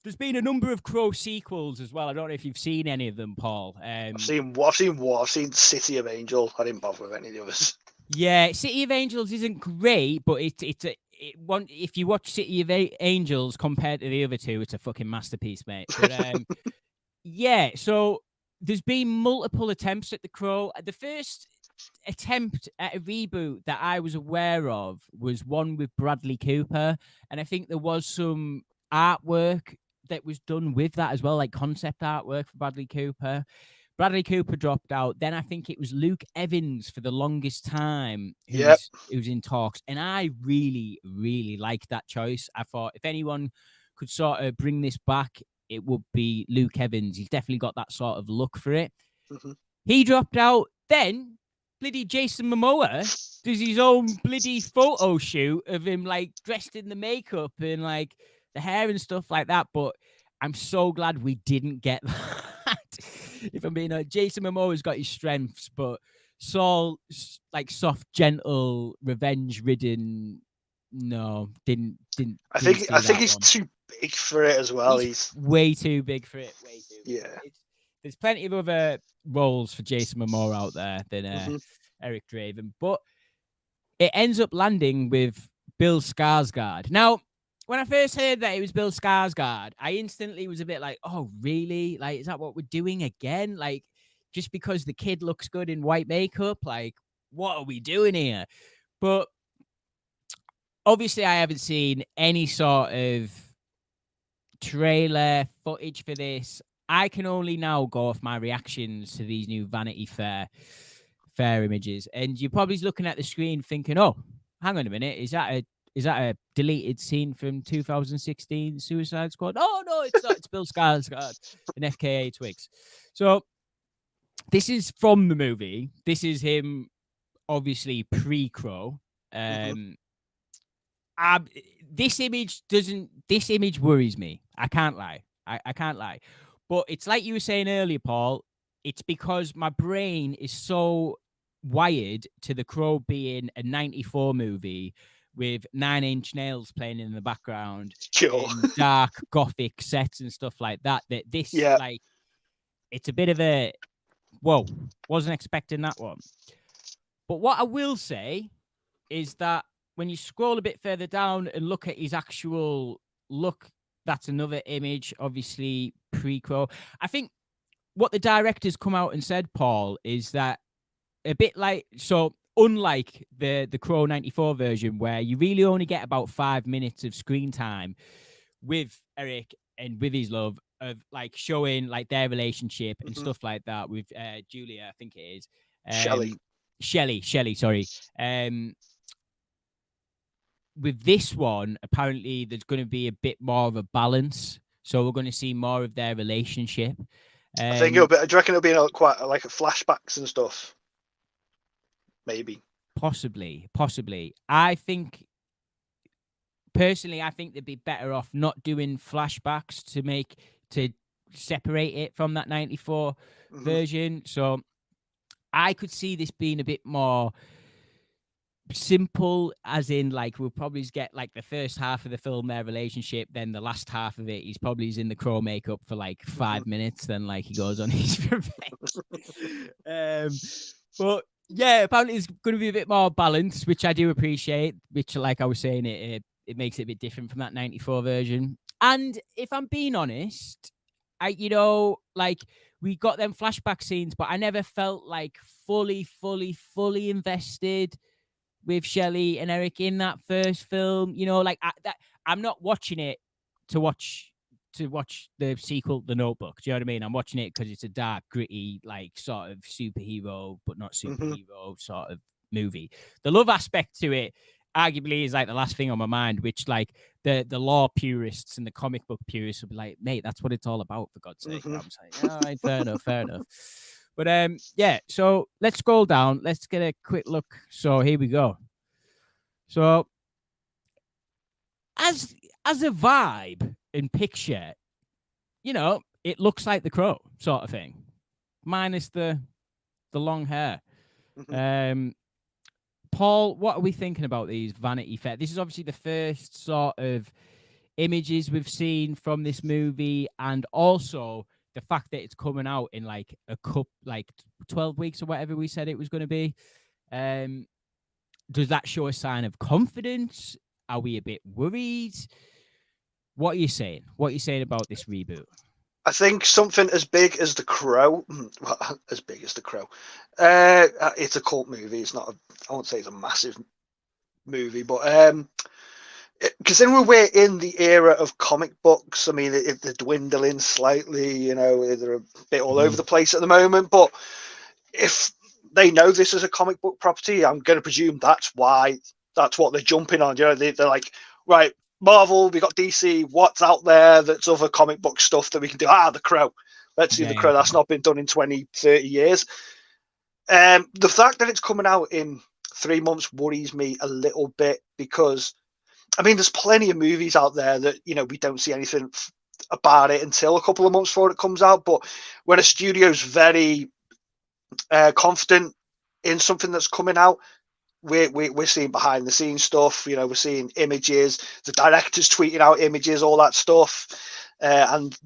there's been a number of Crow sequels as well. I don't know if you've seen any of them, Paul. I've seen City of Angels. I didn't bother with any of the others. Yeah, City of Angels isn't great, but if you watch City of Angels compared to the other two, it's a fucking masterpiece, mate. But yeah, so there's been multiple attempts at the Crow. The first attempt at a reboot that I was aware of was one with Bradley Cooper, and I think there was some artwork that was done with that as well, like concept artwork for Bradley Cooper. Bradley Cooper dropped out. Then I think it was Luke Evans for the longest time who was in talks. And I really, really liked that choice. I thought if anyone could sort of bring this back, it would be Luke Evans. He's definitely got that sort of look for it. He dropped out. Then bloody Jason Momoa does his own bloody photo shoot of him like dressed in the makeup and like the hair and stuff like that. But I'm so glad we didn't get that. If I'm being honest, Jason Momoa's got his strengths, but Saul, like soft, gentle, revenge-ridden, no, didn't. I think he's too big for it as well. He's way too big for it. Way too big. Yeah. There's plenty of other roles for Jason Momoa out there than Eric Draven, but it ends up landing with Bill Skarsgård. Now, when I first heard that it was Bill Skarsgård, I instantly was a bit like, oh, really? Like, is that what we're doing again? Like, just because the kid looks good in white makeup? Like, what are we doing here? But obviously, I haven't seen any sort of trailer footage for this. I can only now go off my reactions to these new Vanity Fair images. And you're probably looking at the screen thinking, oh, hang on a minute. Is that a deleted scene from 2016 Suicide Squad? Oh, no, it's not. It's Bill Skarsgård and FKA Twigs. So this is from the movie. This is him, obviously, pre-Crow. This image worries me. I can't lie. I can't lie. But it's like you were saying earlier, Paul. It's because my brain is so wired to the Crow being a 94 movie with 9 Inch Nails playing in the background, and dark gothic sets and stuff like that. That this, like, it's a bit of a whoa. Wasn't expecting that one. But what I will say is that when you scroll a bit further down and look at his actual look, that's another image, obviously pre-Crow. I think what the directors come out and said, Paul, is that a bit like, so unlike the Crow 94 version, where you really only get about 5 minutes of screen time with Eric and with his love of like showing like their relationship and stuff like that with Julia, I think it is. Shelley, sorry. With this one, apparently there's going to be a bit more of a balance. So we're going to see more of their relationship. I think it'll be. Do you reckon it'll be quite like flashbacks and stuff? Maybe. Possibly. I think, personally, they'd be better off not doing flashbacks to separate it from that 94 version. So I could see this being a bit more simple, as in like we'll probably get like the first half of the film, their relationship, then the last half of it, he's probably in the crow makeup for like 5 minutes, then like he goes on his revenge. But yeah, apparently it's going to be a bit more balanced, which I do appreciate. Which, like I was saying, it makes it a bit different from that '94 version. And if I'm being honest, like we got them flashback scenes, but I never felt like fully invested with Shelley and Eric in that first film. Like I'm not watching it to watch the sequel, The Notebook. Do you know what I mean? I'm watching it because it's a dark, gritty, like sort of superhero, but not superhero sort of movie. The love aspect to it arguably is like the last thing on my mind, which like the law purists and the comic book purists will be like, mate, that's what it's all about, for God's sake. I'm saying, all right, fair enough. But yeah, so let's scroll down. Let's get a quick look. So here we go. So as a vibe and picture, it looks like The Crow sort of thing, minus the long hair. Paul, what are we thinking about these Vanity Fair? This is obviously the first sort of images we've seen from this movie, and also the fact that it's coming out in like 12 weeks or whatever we said it was going to be. Does that show a sign of confidence? Are we a bit worried? What are you saying? What are you saying about this reboot? I think something as big as The Crow, well, as big as The Crow, it's a cult movie. It's not, I won't say it's a massive movie, but considering we're in the era of comic books, I mean, they're dwindling slightly, they're a bit all over the place at the moment, but if they know this is a comic book property, I'm going to presume that's what they're jumping on. They're like, right, Marvel, we got DC, what's out there that's other comic book stuff that we can do? The Crow. Let's do The Crow. That's not been done in 20, 30 years. The fact that it's coming out in 3 months worries me a little bit, because, I mean, there's plenty of movies out there that, we don't see anything about it until a couple of months before it comes out. But when a studio's very confident in something that's coming out, we're seeing behind the scenes stuff. We're seeing images, the director's tweeting out images, all that stuff, and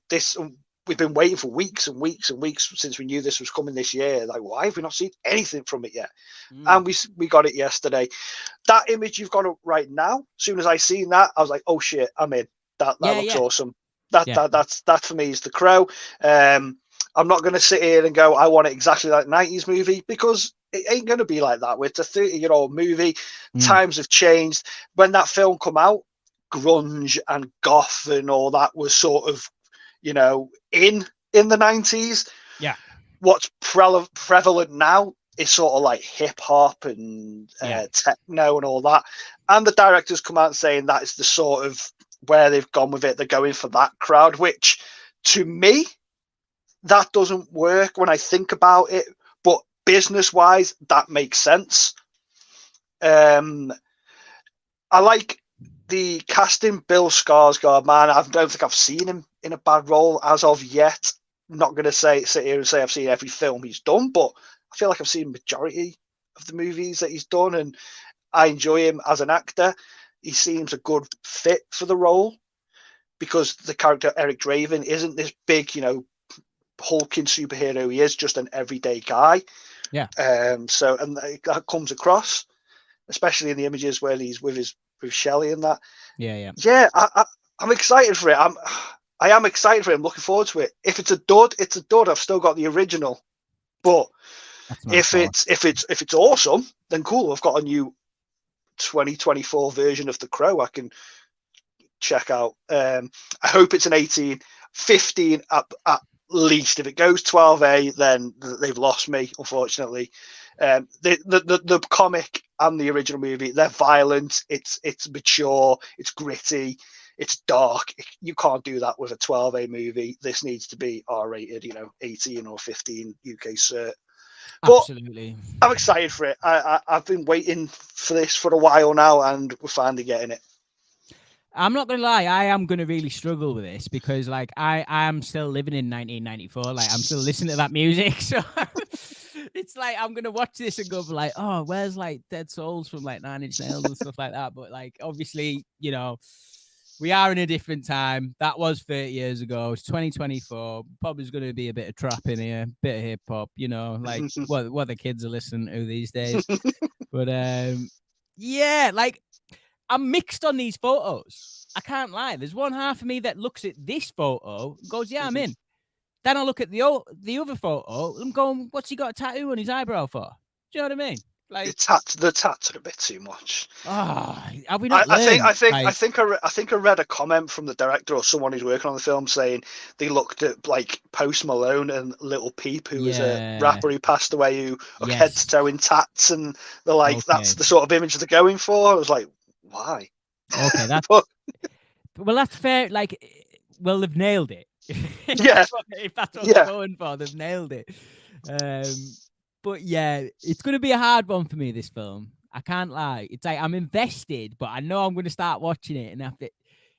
this, we've been waiting for weeks and weeks and weeks since we knew this was coming this year. Like, why have we not seen anything from it yet? And we got it yesterday. That image you've got up right now, as soon as I seen that, I was like, oh shit, I'm in. That looks awesome. That for me is The Crow. I'm not going to sit here and go, I want it exactly like 90s movie, because it ain't going to be like that. It's a 30-year-old movie. Times have changed. When that film come out, grunge and goth and all that was sort of, in the 90s. Yeah. What's prevalent now is sort of like hip hop and techno and all that. And the directors come out saying that is the sort of where they've gone with it. They're going for that crowd, which to me, that doesn't work when I think about it, but business-wise, that makes sense. I like the casting. Bill Skarsgård, man, I don't think I've seen him in a bad role as of yet. I'm not going to sit here and say I've seen every film he's done, but I feel like I've seen the majority of the movies that he's done, and I enjoy him as an actor. He seems a good fit for the role, because the character Eric Draven isn't this big, hulking superhero. He is just an everyday guy. Yeah. So, and that comes across, especially in the images where he's with Shelley and that. Yeah. I'm excited for it. I am excited for it. I'm looking forward to it. If it's a dud, it's a dud. I've still got the original. But if it's awesome, then cool. I've got a new 2024 version of The Crow I can check out. I hope it's an 18, 15 at least. If it goes 12A, then they've lost me, unfortunately. The comic and the original movie, they're violent, it's mature, it's gritty, it's dark. You can't do that with a 12A movie. This needs to be R-rated, 18 or 15 UK cert. But absolutely, I'm excited for it. I've been waiting for this for a while now, and we're finally getting it. I'm not gonna lie, I am gonna really struggle with this, because like I am still living in 1994. Like, I'm still listening to that music, so It's like I'm gonna watch this and go like, oh, where's like Dead Souls from like Nine Inch Nails and stuff like that. But like, obviously, you know, we are in a different time. That was 30 years ago. It's 2024. Probably is gonna be a bit of trap in here, bit of hip hop. You know, like what the kids are listening to these days. But yeah, like I'm mixed on these photos. I can't lie. There's one half of me that looks at this photo and goes, yeah, I'm in. Then I look at the other photo. I'm going, what's he got a tattoo on his eyebrow for? Do you know what I mean? Like the tats are a bit too much. Have we not I learned? think I read a comment from the director or someone who's working on the film saying they looked at like Post Malone and Lil Peep, who was a rapper who passed away, who are head to toe in tats, and they're like, that's the sort of image they're going for. I was like, why? Okay, that's well, that's fair. Like, well, they've nailed it. Yeah, if that's what they're going for, they've nailed it. But yeah, it's going to be a hard one for me, this film. I can't lie. It's like I'm invested, but I know I'm going to start watching it, and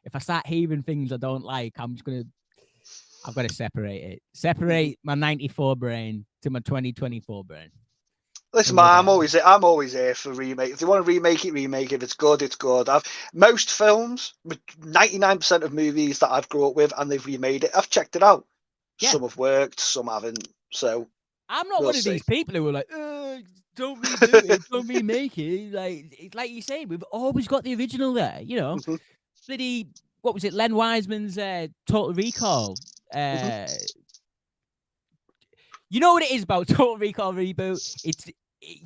if I start hearing things I don't like, I've got to separate it. Separate my 94 brain to my 2024 brain. Listen, man, I'm always here for remake. If they want to remake it, remake it. If it's good, it's good. Most films, 99% of movies that I've grew up with and they've remade it, I've checked it out. Yeah. Some have worked, some haven't. So I'm not one of these people who are like, don't redo it, don't remake it. Like you say, we've always got the original there. You know, bloody, what was it? Len Wiseman's Total Recall. You know what it is about Total Recall Reboot?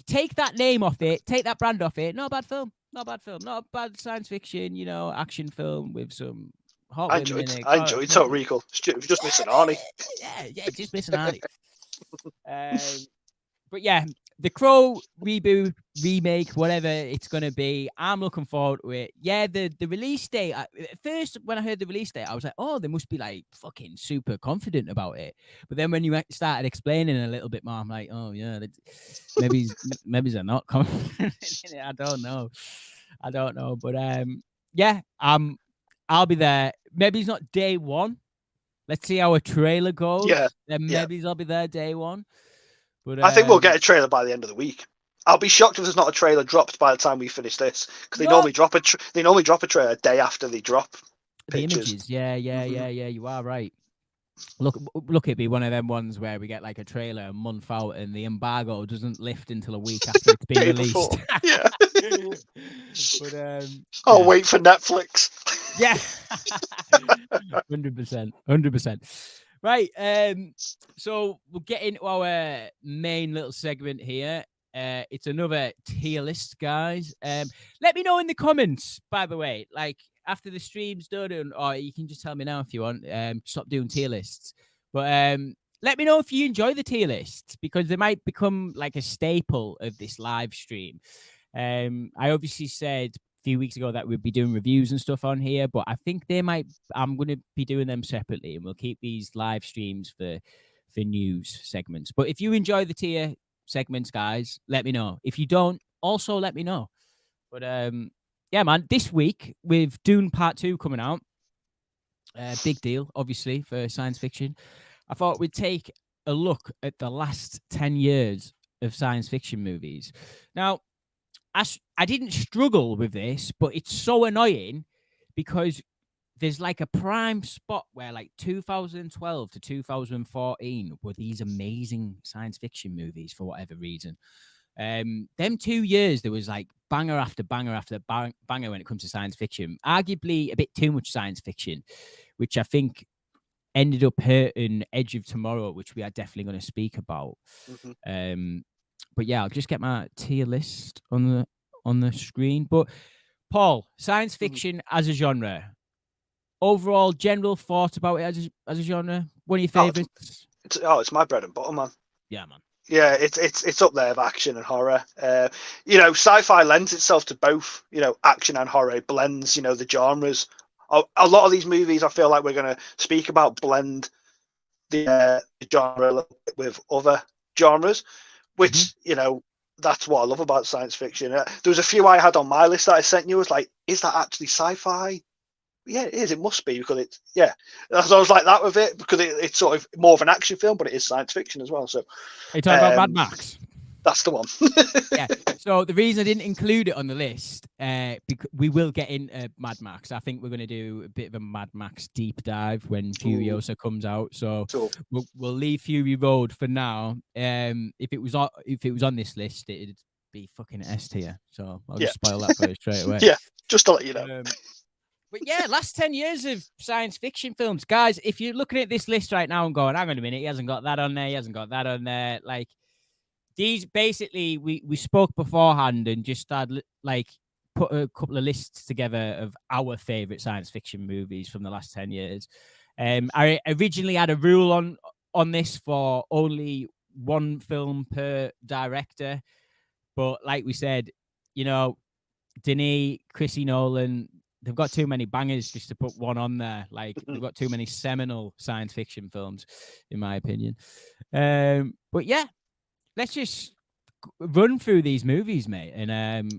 Take that name off it, take that brand off it. Not a bad film. Not a bad science fiction, you know, action film with some hot women in it. I enjoyed Total Recall. Just missing Arnie. Yeah, just missing Arnie. But yeah, the Crow reboot, remake, whatever it's going to be, I'm looking forward to it. Yeah, the release date, at first, when I heard the release date, I was like, oh, they must be like fucking super confident about it. But then when you started explaining a little bit more, I'm like, oh, yeah, maybe they're not confident. I don't know. But yeah, I'll be there. Maybe it's not day one. Let's see how a trailer goes. Yeah. Then maybe I'll be there day one. But I think we'll get a trailer by the end of the week. I'll be shocked if there's not a trailer dropped by the time we finish this, because they normally drop a trailer a day after they drop pictures. The images. Yeah. You are right. Look, it'd be one of them ones where we get like a trailer a month out and the embargo doesn't lift until a week after it's been released. Yeah. But I'll wait for Netflix. Yeah. 100%. Right, so we'll get into our main little segment here. It's another tier list, guys. Let me know in the comments, by the way, like after the stream's done, or you can just tell me now if you want. Stop doing tier lists, but let me know if you enjoy the tier lists, because they might become like a staple of this live stream. I obviously said few weeks ago that we'd be doing reviews and stuff on here, but I think I'm going to be doing them separately, and we'll keep these live streams for news segments. But if you enjoy the tier segments, guys, let me know. If you don't, also let me know. But yeah, man, this week with Dune Part 2 coming out, big deal, obviously, for science fiction. I thought we'd take a look at the last 10 years of science fiction movies. Now, I didn't struggle with this, but it's so annoying because there's like a prime spot where like 2012 to 2014 were these amazing science fiction movies for whatever reason. Them 2 years, there was like banger after banger after banger when it comes to science fiction. Arguably a bit too much science fiction, which I think ended up hurting Edge of Tomorrow, which we are definitely going to speak about. But yeah, I'll just get my tier list on the screen. But Paul, science fiction as a genre, overall general thoughts about it as a genre. One of your favorites? It's my bread and butter, man. Yeah, man. Yeah, it's up there with action and horror. You know, sci-fi lends itself to both. You know, action and horror. It blends, you know, the genres. A lot of these movies, I feel like we're going to speak about, blend the genre a little bit with other genres. Which, you know, that's what I love about science fiction. There was a few I had on my list that I sent you. I was like, is that actually sci-fi? Yeah, it is. It must be because it's So I was like that with it because it's sort of more of an action film, but it is science fiction as well. So Are you talking about Mad Max? That's the one. Yeah. So the reason I didn't include it on the list, because we will get into Mad Max. I think we're going to do a bit of a Mad Max deep dive when Furiosa comes out. So we'll leave Fury Road for now. If it was on this list, it'd be fucking S tier. So I'll just spoil that for you straight away. Yeah, just to let you know. But yeah, last 10 years of science fiction films. Guys, if you're looking at this list right now and going, hang on a minute, he hasn't got that on there, he hasn't got that on there. Like, these basically, we spoke beforehand and just started, like, put a couple of lists together of our favorite science fiction movies from the last 10 years. I originally had a rule on this for only one film per director. But like we said, you know, Denis, Chrissy Nolan, they've got too many bangers just to put one on there. Like, they've got too many seminal science fiction films, in my opinion. But yeah, let's just run through these movies, mate. And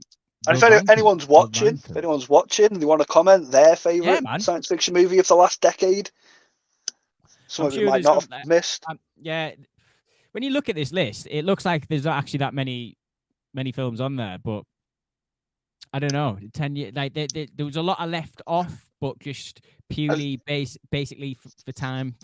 if anyone's watching, and they want to comment their favorite science fiction movie of the last decade, some of you might not have missed. Yeah, when you look at this list, it looks like there's not actually that many films on there, but I don't know. 10 years, like there was a lot of left off, but just purely basically for time's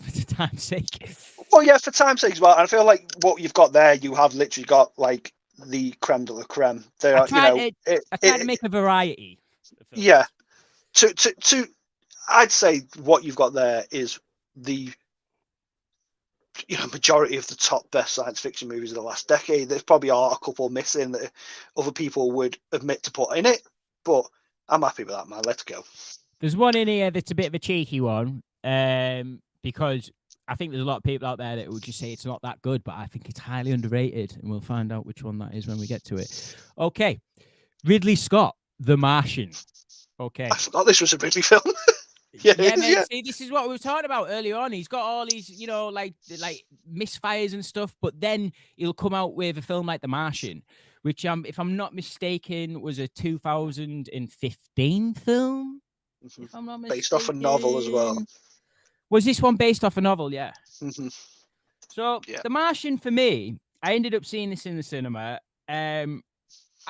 sake. Well, yeah, for time's sake as well. And I feel like what you've got there, you have literally got like the creme de la creme. I tried to make a variety. Yeah, I'd say what you've got there is the majority of the top best science fiction movies of the last decade. There's probably are a couple missing that other people would admit to put in it, but I'm happy with that, man. Let's go. There's one in here that's a bit of a cheeky one, because I think there's a lot of people out there that would just say it's not that good, but I think it's highly underrated, and we'll find out which one that is when we get to it. Okay, Ridley Scott, The Martian. Okay, I forgot this was a Ridley film. Yeah, mate. See, this is what we were talking about earlier on. He's got all these, like misfires and stuff, but then he'll come out with a film like The Martian, which, if I'm not mistaken, was a 2015 film. Mm-hmm. If I'm not mistaken. Based off a novel as well. Was this one based off a novel? Yeah. Mm-hmm. So The Martian, for me, I ended up seeing this in the cinema. I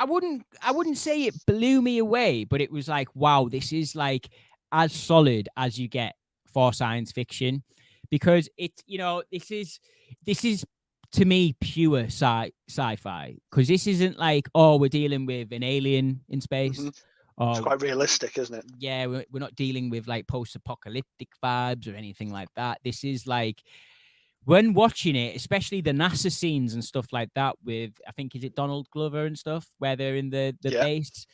wouldn't say it blew me away, but it was like, wow, this is like as solid as you get for science fiction, because this is to me pure sci-fi, because this isn't like, oh, we're dealing with an alien in space. Mm-hmm. It's quite realistic, isn't it? Yeah, we're not dealing with like post-apocalyptic vibes or anything like that. This is like, when watching it, especially the NASA scenes and stuff like that with, I think, is it Donald Glover and stuff, where they're in the base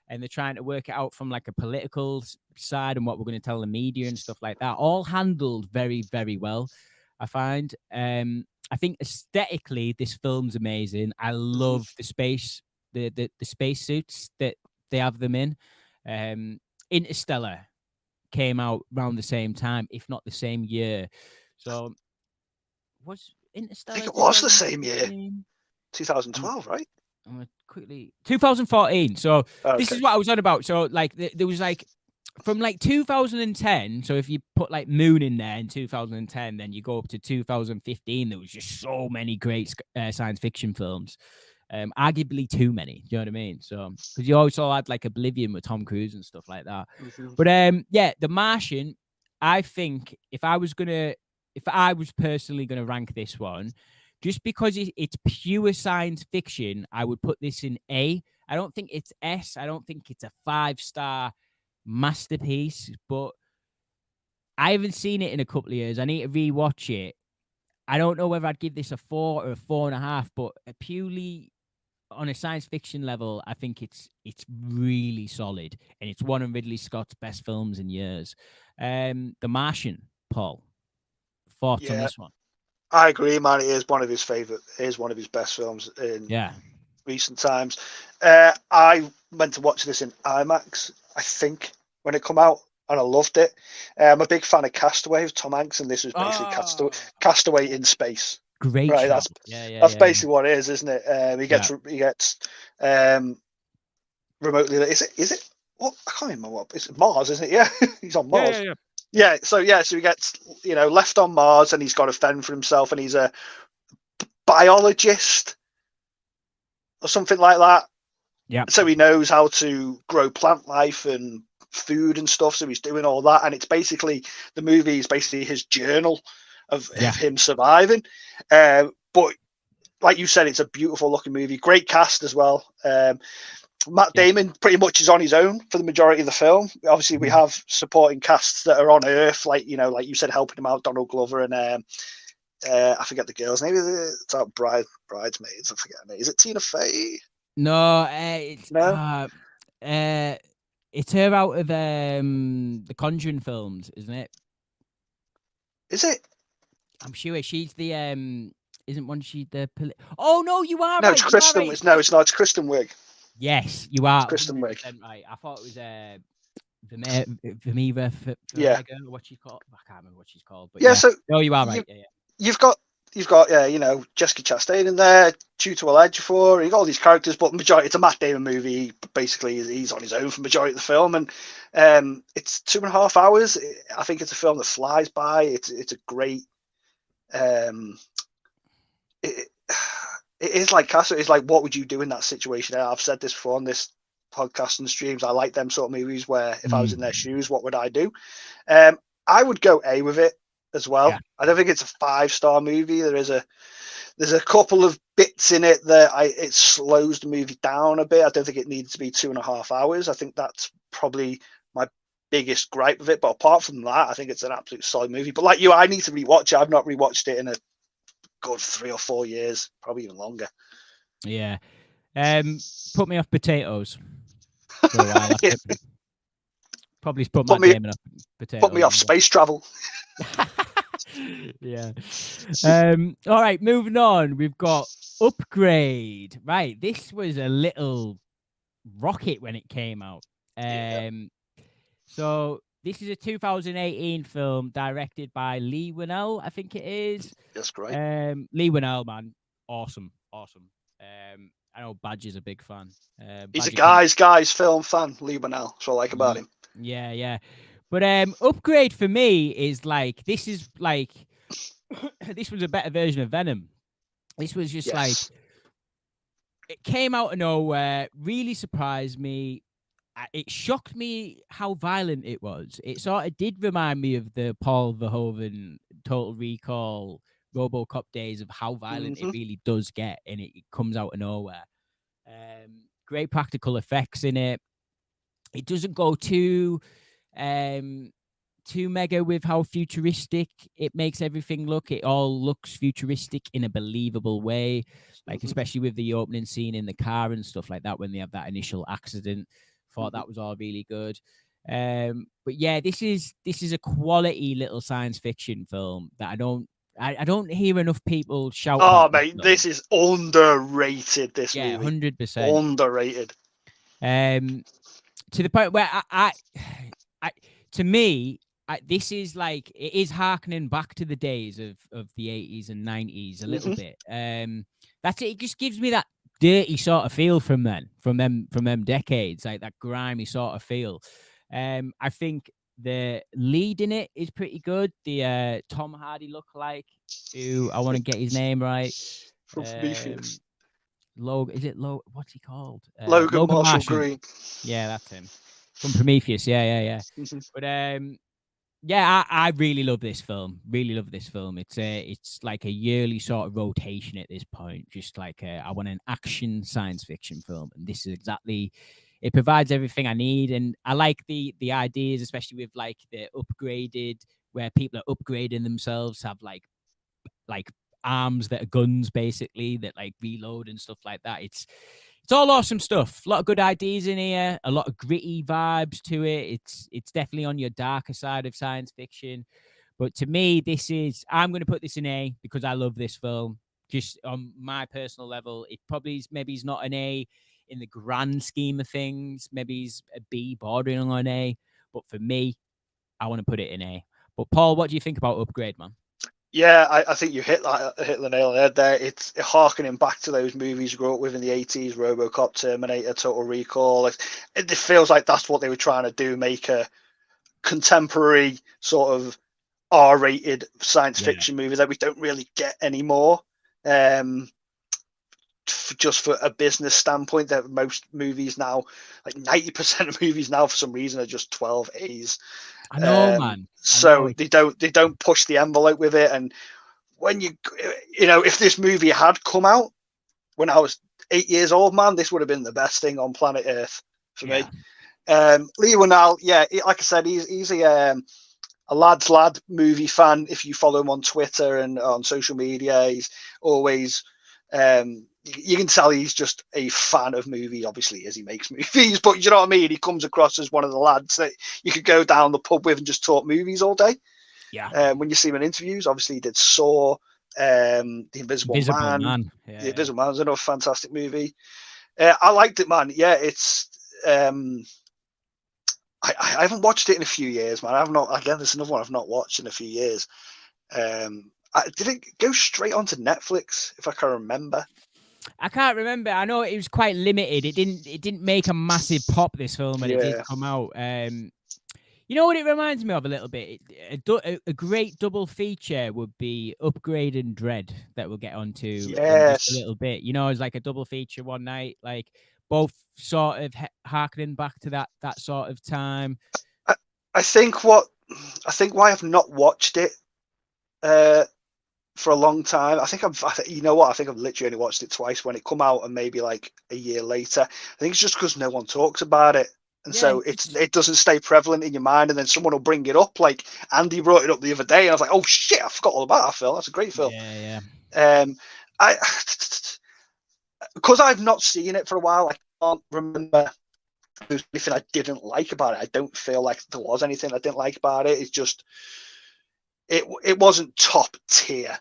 and they're trying to work it out from like a political side and what we're going to tell the media and stuff like that, all handled very, very well, I find. I think aesthetically, this film's amazing. I love the space, the space suits that they have them in. Interstellar came out around the same time, if not the same year. So was Interstellar? I think it was the same year, 2012, right? Quickly 2014. So This is what I was on about. So like there was like from like 2010. So if you put like Moon in there in 2010, then you go up to 2015. There was just so many great science fiction films. Arguably too many. Do you know what I mean? So because you also had like Oblivion with Tom Cruise and stuff like that. Mm-hmm. But The Martian, I think if I was personally gonna rank this one, just because it's pure science fiction, I would put this in A. I don't think it's S. I don't think it's a 5-star masterpiece, but I haven't seen it in a couple of years. I need to rewatch it. I don't know whether I'd give this a 4 or a 4.5, but purely on a science fiction level, I think it's really solid, and it's one of Ridley Scott's best films in years. The Martian, Paul. Thoughts on this one? I agree, man. It is one of his favorite. It is one of his best films in recent times. I went to watch this in IMAX, I think, when it came out, and I loved it. I'm a big fan of Castaway with Tom Hanks, and this is basically Castaway in space. Great, right? Shot. That's basically what it is, isn't it? He gets remotely. Is it what, I can't remember what it's Mars, isn't it? Yeah, he's on Mars. Yeah. So he gets left on Mars, and he's got to fend for himself, and he's a biologist or something like that. Yeah. So he knows how to grow plant life and food and stuff. So he's doing all that, and it's basically the movie is basically his journal of him surviving. But like you said, it's a beautiful looking movie. Great cast as well. Matt Damon pretty much is on his own for the majority of the film. Obviously, we have supporting casts that are on Earth, like you said, helping him out. Donald Glover and I forget the girl's name. It's out Bridesmaids. I forget her name. Is it Tina Fey? No, it's her out of the Conjuring films, isn't it? Is it? I'm sure she's the isn't one she the oh no, you are no, right. It's Kristen. Right. No, it's not. It's Kristen Wiig. Yes, you are. It's Kristen Wiig. Right. I thought it was Vimiva. Yeah. What she's called. I can't remember what she's called. But So no, you are right. You've got Jessica Chastain in there, Chiwetel Ejiofor. You got all these characters, but majority it's a Matt Damon movie. Basically, he's on his own for majority of the film, and it's 2.5 hours. I think it's a film that flies by. It's a great. It is like Castle. It's like, what would you do in that situation? I've said this before on this podcast and streams. I like them sort of movies where if I was in their shoes, what would I do? I would go A with it as well. Yeah. I don't think it's a 5-star movie. There's a couple of bits in it that it slows the movie down a bit. I don't think it needs to be 2.5 hours. I think that's probably my biggest gripe with it. But apart from that, I think it's an absolute solid movie. But like you, I need to rewatch it. I've not rewatched it in a good 3 or 4 years, probably even longer. Yeah. Put me off potatoes for a while. Probably put my name off potatoes. Put me off space travel. Yeah. All right, moving on. We've got Upgrade. Right. This was a little rocket when it came out. So this is a 2018 film directed by Leigh Whannell, I think it is. That's great. Leigh Whannell, man. Awesome. I know Badger's a big fan. He's a guys film fan, Leigh Whannell. That's what I like about him. Yeah. But Upgrade for me is like, this is like, this was a better version of Venom. This was just like, it came out of nowhere, really surprised me. It shocked me how violent it was. It sort of did remind me of the Paul Verhoeven Total Recall RoboCop days of how violent it really does get, and it comes out of nowhere. Great practical effects in it. It doesn't go too mega with how futuristic it makes everything look. It all looks futuristic in a believable way, like especially with the opening scene in the car and stuff like that when they have that initial accident. Thought that was all really good. But yeah, this is a quality little science fiction film that I don't hear enough people shout. Oh mate, this is underrated. This movie, 100% underrated. To the point where I to me, this is like, it is harkening back to the days of the 80s and 90s a little bit. That's it. It just gives me that dirty sort of feel from them decades, like that grimy sort of feel. I think the lead in it is pretty good. The Tom Hardy lookalike, who I want to get his name right. From Prometheus. What's he called? Logan Marshall Green. Yeah, that's him. From Prometheus. Yeah. But I really love this film. Really love this film. It's like a yearly sort of rotation at this point. Just like I want an action science fiction film, and this is exactly. It provides everything I need, and I like the ideas, especially with like the upgraded, where people are upgrading themselves to have like arms that are guns, basically, that like reload and stuff like that. It's all awesome stuff. A lot of good ideas in here. A lot of gritty vibes to it. It's definitely on your darker side of science fiction. But to me, I'm going to put this in A because I love this film. Just on my personal level, maybe it's not an A in the grand scheme of things. Maybe it's a B bordering on an A. But for me, I want to put it in A. But Paul, what do you think about Upgrade, man? Yeah, I think you hit the nail on the head there. It's harkening back to those movies you grew up with in the 80s, RoboCop, Terminator, Total Recall. It feels like that's what they were trying to do, make a contemporary sort of R-rated science fiction movie that we don't really get anymore. Just for a business standpoint, that most movies now, like 90% of movies now, for some reason, are just 12As. I know, man. So they don't push the envelope with it. And when if this movie had come out when I was 8 years old, man, this would have been the best thing on planet Earth for me. Lee Winnell, yeah, like I said, he's a lad's lad movie fan. If you follow him on Twitter and on social media, he's always you can tell he's just a fan of movies, obviously, as he makes movies. But you know what I mean? He comes across as one of the lads that you could go down the pub with and just talk movies all day. Yeah. When you see him in interviews, obviously he did Saw, The Invisible Man. Yeah. The Invisible Man is another fantastic movie. I liked it, man. Yeah, it's. I haven't watched it in a few years, man. I've not. Again, there's another one I've not watched in a few years. Did it go straight onto Netflix? If I can remember. I can't remember. I know it was quite limited. It didn't make a massive pop, this film, when it did come out. You know what it reminds me of a little bit? A great double feature would be Upgrade and Dread that we'll get onto in just a little bit. You know, it's like a double feature one night, like both sort of harkening back to that sort of time. I think why I've not watched it for a long time. I think I've literally only watched it twice, when it come out and maybe like a year later. I think it's just because no one talks about it. And so it doesn't stay prevalent in your mind, and then someone will bring it up. Like Andy brought it up the other day, and I was like, "Oh shit, I forgot all about that film. That's a great film." Yeah. Because I've not seen it for a while, I can't remember there's anything I didn't like about it. I don't feel like there was anything I didn't like about it. It's just it wasn't top tier,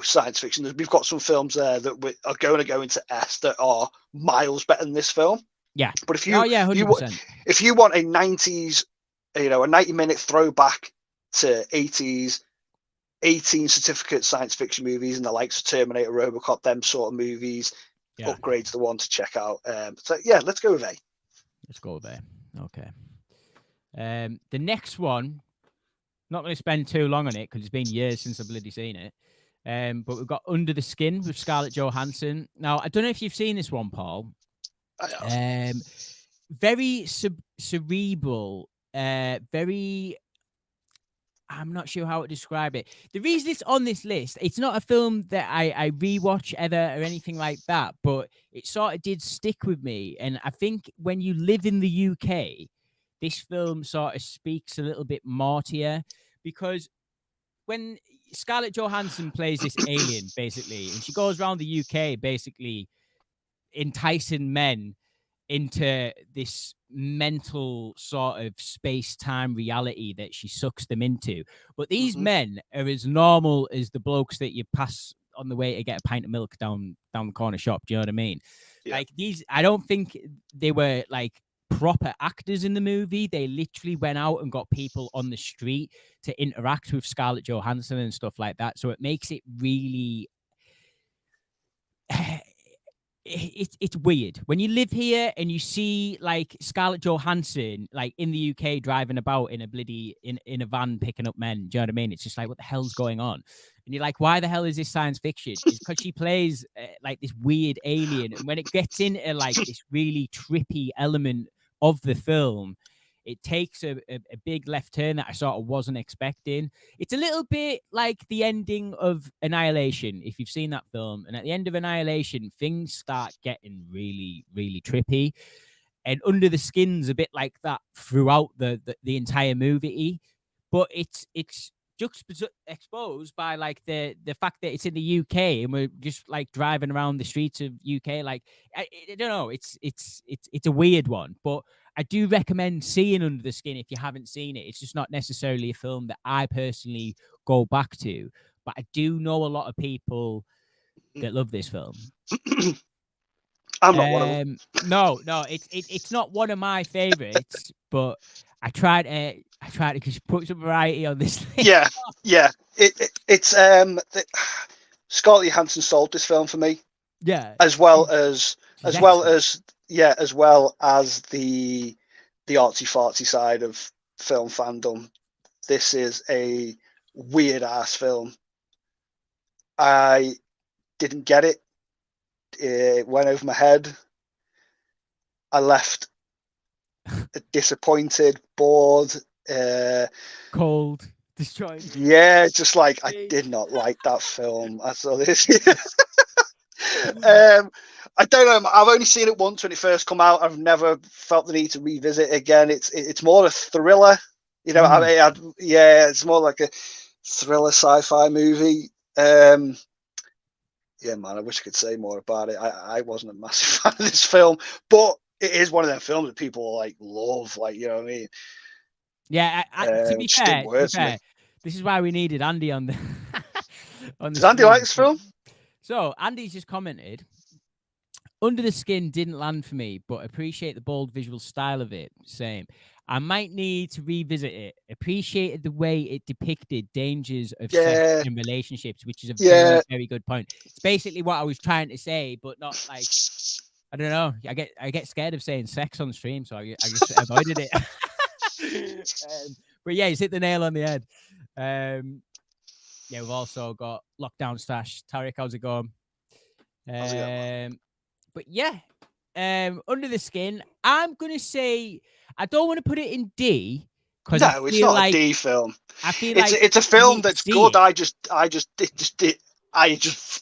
science fiction. We've got some films there that are going to go into S that are miles better than this film. Yeah, but if you 100%. If you want a 90s, a 90-minute throwback to 80s 18 certificate science fiction movies and the likes of Terminator, RoboCop, them sort of movies, Upgrade's the one to check out. So yeah, let's go with A. Let's go with A. Okay. The next one, not going to spend too long on it because it's been years since I've bloody seen it. But we've got Under the Skin with Scarlett Johansson. Now, I don't know if you've seen this one, Paul. Very cerebral, very. I'm not sure how to describe it. The reason it's on this list, it's not a film that I rewatch ever or anything like that, but it sort of did stick with me. And I think when you live in the UK, this film sort of speaks a little bit more to you, because when Scarlett Johansson plays this alien, basically, and she goes around the UK, basically enticing men into this mental sort of space-time reality that she sucks them into. But these men are as normal as the blokes that you pass on the way to get a pint of milk down the corner shop. Do you know what I mean? Yeah. Like these, I don't think they were like proper actors in the movie. They literally went out and got people on the street to interact with Scarlett Johansson and stuff like that. So it makes it really... It's weird when you live here and you see like Scarlett Johansson like in the UK driving about in a bloody in a van picking up men. Do you know what I mean? It's just like, what the hell's going on? And you're like, why the hell is this science fiction? It's because she plays like this weird alien, and when it gets into like this really trippy element of the film, it takes a big left turn that I sort of wasn't expecting. It's a little bit like the ending of Annihilation, if you've seen that film. And at the end of Annihilation, things start getting really, really trippy. And Under the Skin's a bit like that throughout the entire movie. But it's exposed by like the fact that it's in the UK and we're just like driving around the streets of UK. Like I don't know, it's a weird one, but I do recommend seeing Under the Skin if you haven't seen it. It's just not necessarily a film that I personally go back to, but I do know a lot of people that love this film. I'm not one of them. No, it's not one of my favorites, but I tried. I try to put some variety on this thing. Yeah. It's Scarlett Johansson sold this film for me. Yeah. As well as the artsy fartsy side of film fandom. This is a weird ass film. I didn't get it. It went over my head. I left disappointed, bored, cold, destroyed. Yeah, just like I did not like that film. I saw this. I don't know. I've only seen it once when it first come out. I've never felt the need to revisit it again. It's more a thriller, you know. It's more like a thriller sci-fi movie. Yeah, man, I wish I could say more about it. I wasn't a massive fan of this film, but it is one of them films that people like love. Like, you know what I mean? Yeah. To be fair, this is why we needed Andy on the. Does Andy like this film? So Andy's just commented, Under the Skin didn't land for me, but appreciate the bold visual style of it. Same. I might need to revisit it. Appreciated the way it depicted dangers of sex in relationships, which is a very, very good point. It's basically what I was trying to say, but not like, I don't know. I get scared of saying sex on stream, so I just avoided it. But yeah, he's hit the nail on the head. Yeah, we've also got Lockdown Stash. Tarek, how's it going? But yeah, Under the Skin, I'm going to say, I don't want to put it in D. No, it's not a D film. I feel it's a film that's good. I just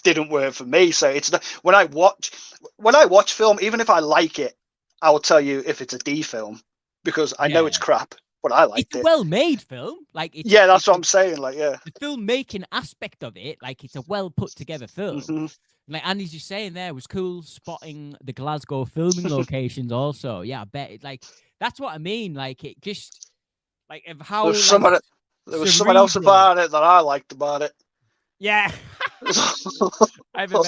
didn't work for me. So it's not, when I watch film, even if I like it, I will tell you if it's a D film because I know it's crap. But I liked it. It's a well-made film. That's what I'm saying. The filmmaking aspect of it, it's a well-put-together film. Mm-hmm. Like Andy's just saying there, it was cool spotting the Glasgow filming locations also. Yeah, I bet that's what I mean. It just, of how... There was someone else about it that I liked about it. Yeah. That's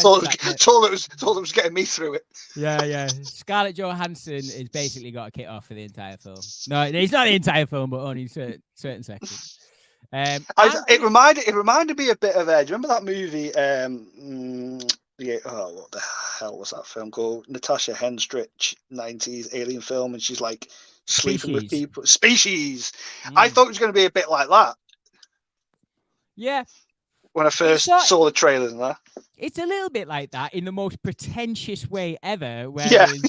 all that was getting me through it. Yeah. Scarlett Johansson has basically got a kit off for the entire film. No, it's not the entire film, but only certain sections. It reminded me a bit of. Do you remember that movie? What the hell was that film called? Natasha Henstridge, 90s alien film, and she's like sleeping with people. Species. I thought it was going to be a bit like that. Yeah. When I first saw the trailers and that. It's a little bit like that in the most pretentious way ever. Whereas,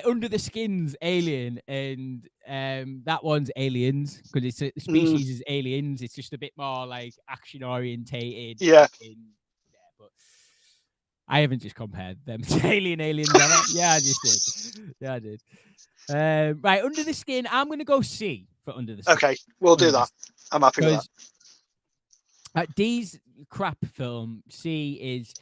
Under the Skin's Alien and that one's Aliens because it's a species is Aliens. It's just a bit more action orientated. Yeah. But I haven't just compared them to Aliens. Have I? Yeah, I just did. Yeah, I did. Right, Under the Skin. I'm going to go C for Under the Skin. Okay, we'll do that. I'm happy with that. D's crap film. C is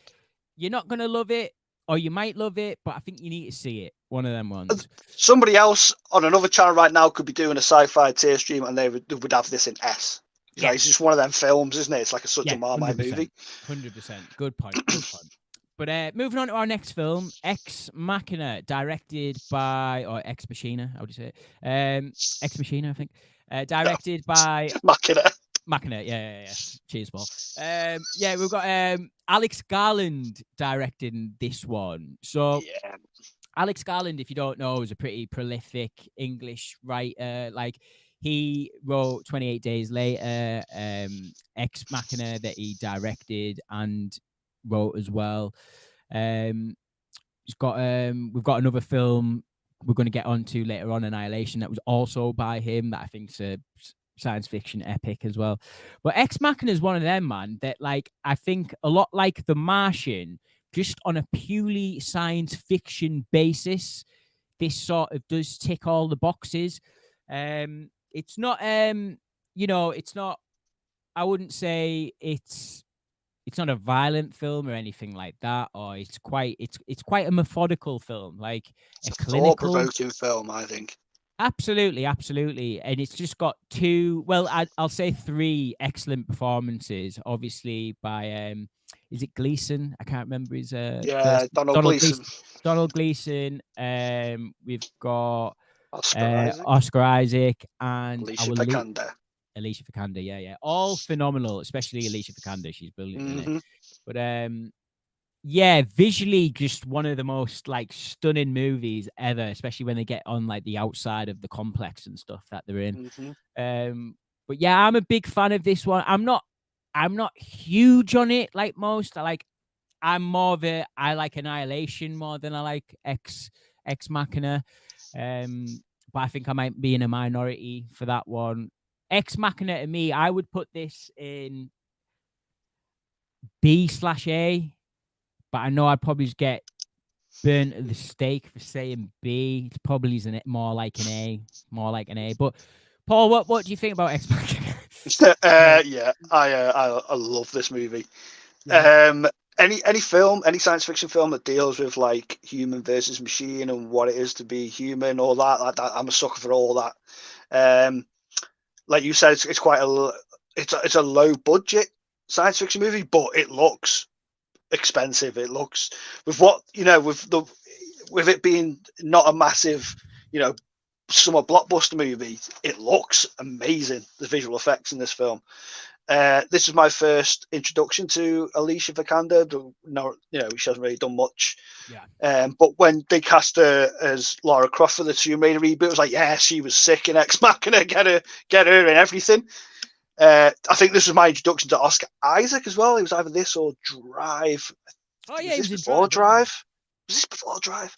you're not gonna love it, or you might love it, but I think you need to see it. One of them ones. Somebody else on another channel right now could be doing a sci-fi tier stream, and they would have this in S. Yeah, it's just one of them films, isn't it? It's like such a Marmite movie. 100%. Good point. But moving on to our next film, Ex Machina, directed by Ex Machina. How would you say it? Ex Machina, I think. Directed by Machina, yeah. Cheers, ball. We've got Alex Garland directing this one. So, Alex Garland, if you don't know, is a pretty prolific English writer. He wrote 28 Days Later, Ex Machina that he directed and wrote as well. We've got another film we're going to get onto later on, Annihilation, that was also by him that I think's a science fiction epic as well. But Ex Machina is one of them, man, that I think a lot like The Martian, just on a purely science fiction basis, this sort of does tick all the boxes. It's not it's not, I wouldn't say it's not a violent film or anything like that, or it's quite a methodical film, a clinical, thought-provoking film, I think. Absolutely, and it's just got I'll say three excellent performances. Obviously, by is it Gleeson? I can't remember his Donald Gleeson. Donald Gleeson. We've got Oscar Isaac, Oscar Isaac, and Alicia Vikander. Alicia Vikander. Yeah, all phenomenal, especially Alicia Vikander. She's brilliant in it. But yeah, visually just one of the most like stunning movies ever, especially when they get on like the outside of the complex and stuff that they're in. But yeah, I'm a big fan of this one. I'm not huge on it like most. I'm more of a I like Annihilation more than I like Ex Machina. But I think I might be in a minority for that one. Ex Machina to me, I would put this in B/A, but I know I'd probably just get burnt at the stake for saying B. It's probably more like an A. But Paul, what do you think about Ex Machina? Yeah, I love this movie. Yeah. Any film, any science fiction film that deals with like human versus machine and what it is to be human, all that, like that, I'm a sucker for all that. Like you said, it's quite it's a low budget science fiction movie, but it looks expensive. It looks with what with it being not a massive summer blockbuster movie, it looks amazing. The visual effects in this film. This is my first introduction to Alicia Vikander. No, she hasn't really done much. Yeah. But when they cast her as Lara Croft for the Tomb Raider reboot, it was like, yeah, she was sick in Ex Machina. Get her and everything. I think this was my introduction to Oscar Isaac as well. It was either this or Drive. Oh yeah, was this before Drive? Was this before Drive?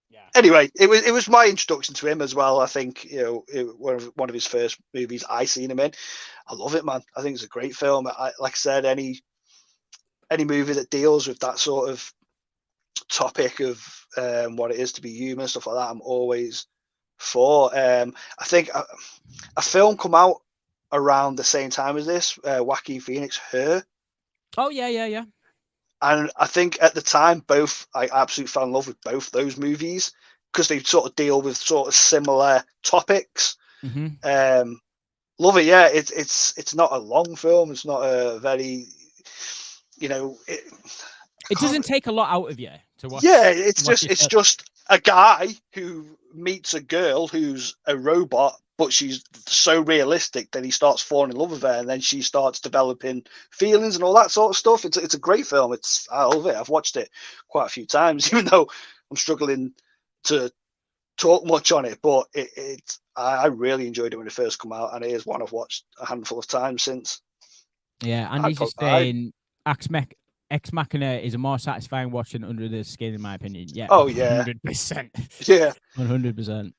Yeah. Anyway, it was my introduction to him as well. I think one of his first movies I seen him in. I love it, man. I think it's a great film. Like I said, any movie that deals with that sort of topic of what it is to be human, stuff like that, I'm always for. I think a film come out around the same time as this, Joaquin Phoenix, Her. Oh yeah. And I think at the time, I absolutely fell in love with both those movies because they sort of deal with sort of similar topics. Love it. Yeah, it's not a long film. It's not a very, it doesn't take a lot out of you to watch. Yeah, it's just a guy who meets a girl who's a robot, but she's so realistic that he starts falling in love with her, and then she starts developing feelings and all that sort of stuff. It's a great film. I love it. I've watched it quite a few times, even though I'm struggling to talk much on it. But I really enjoyed it when it first came out, and it is one I've watched a handful of times since. Yeah, and he's just saying Ex Machina is a more satisfying watch than Under the Skin, in my opinion. Yeah. Oh yeah. 100%. Yeah. 100%.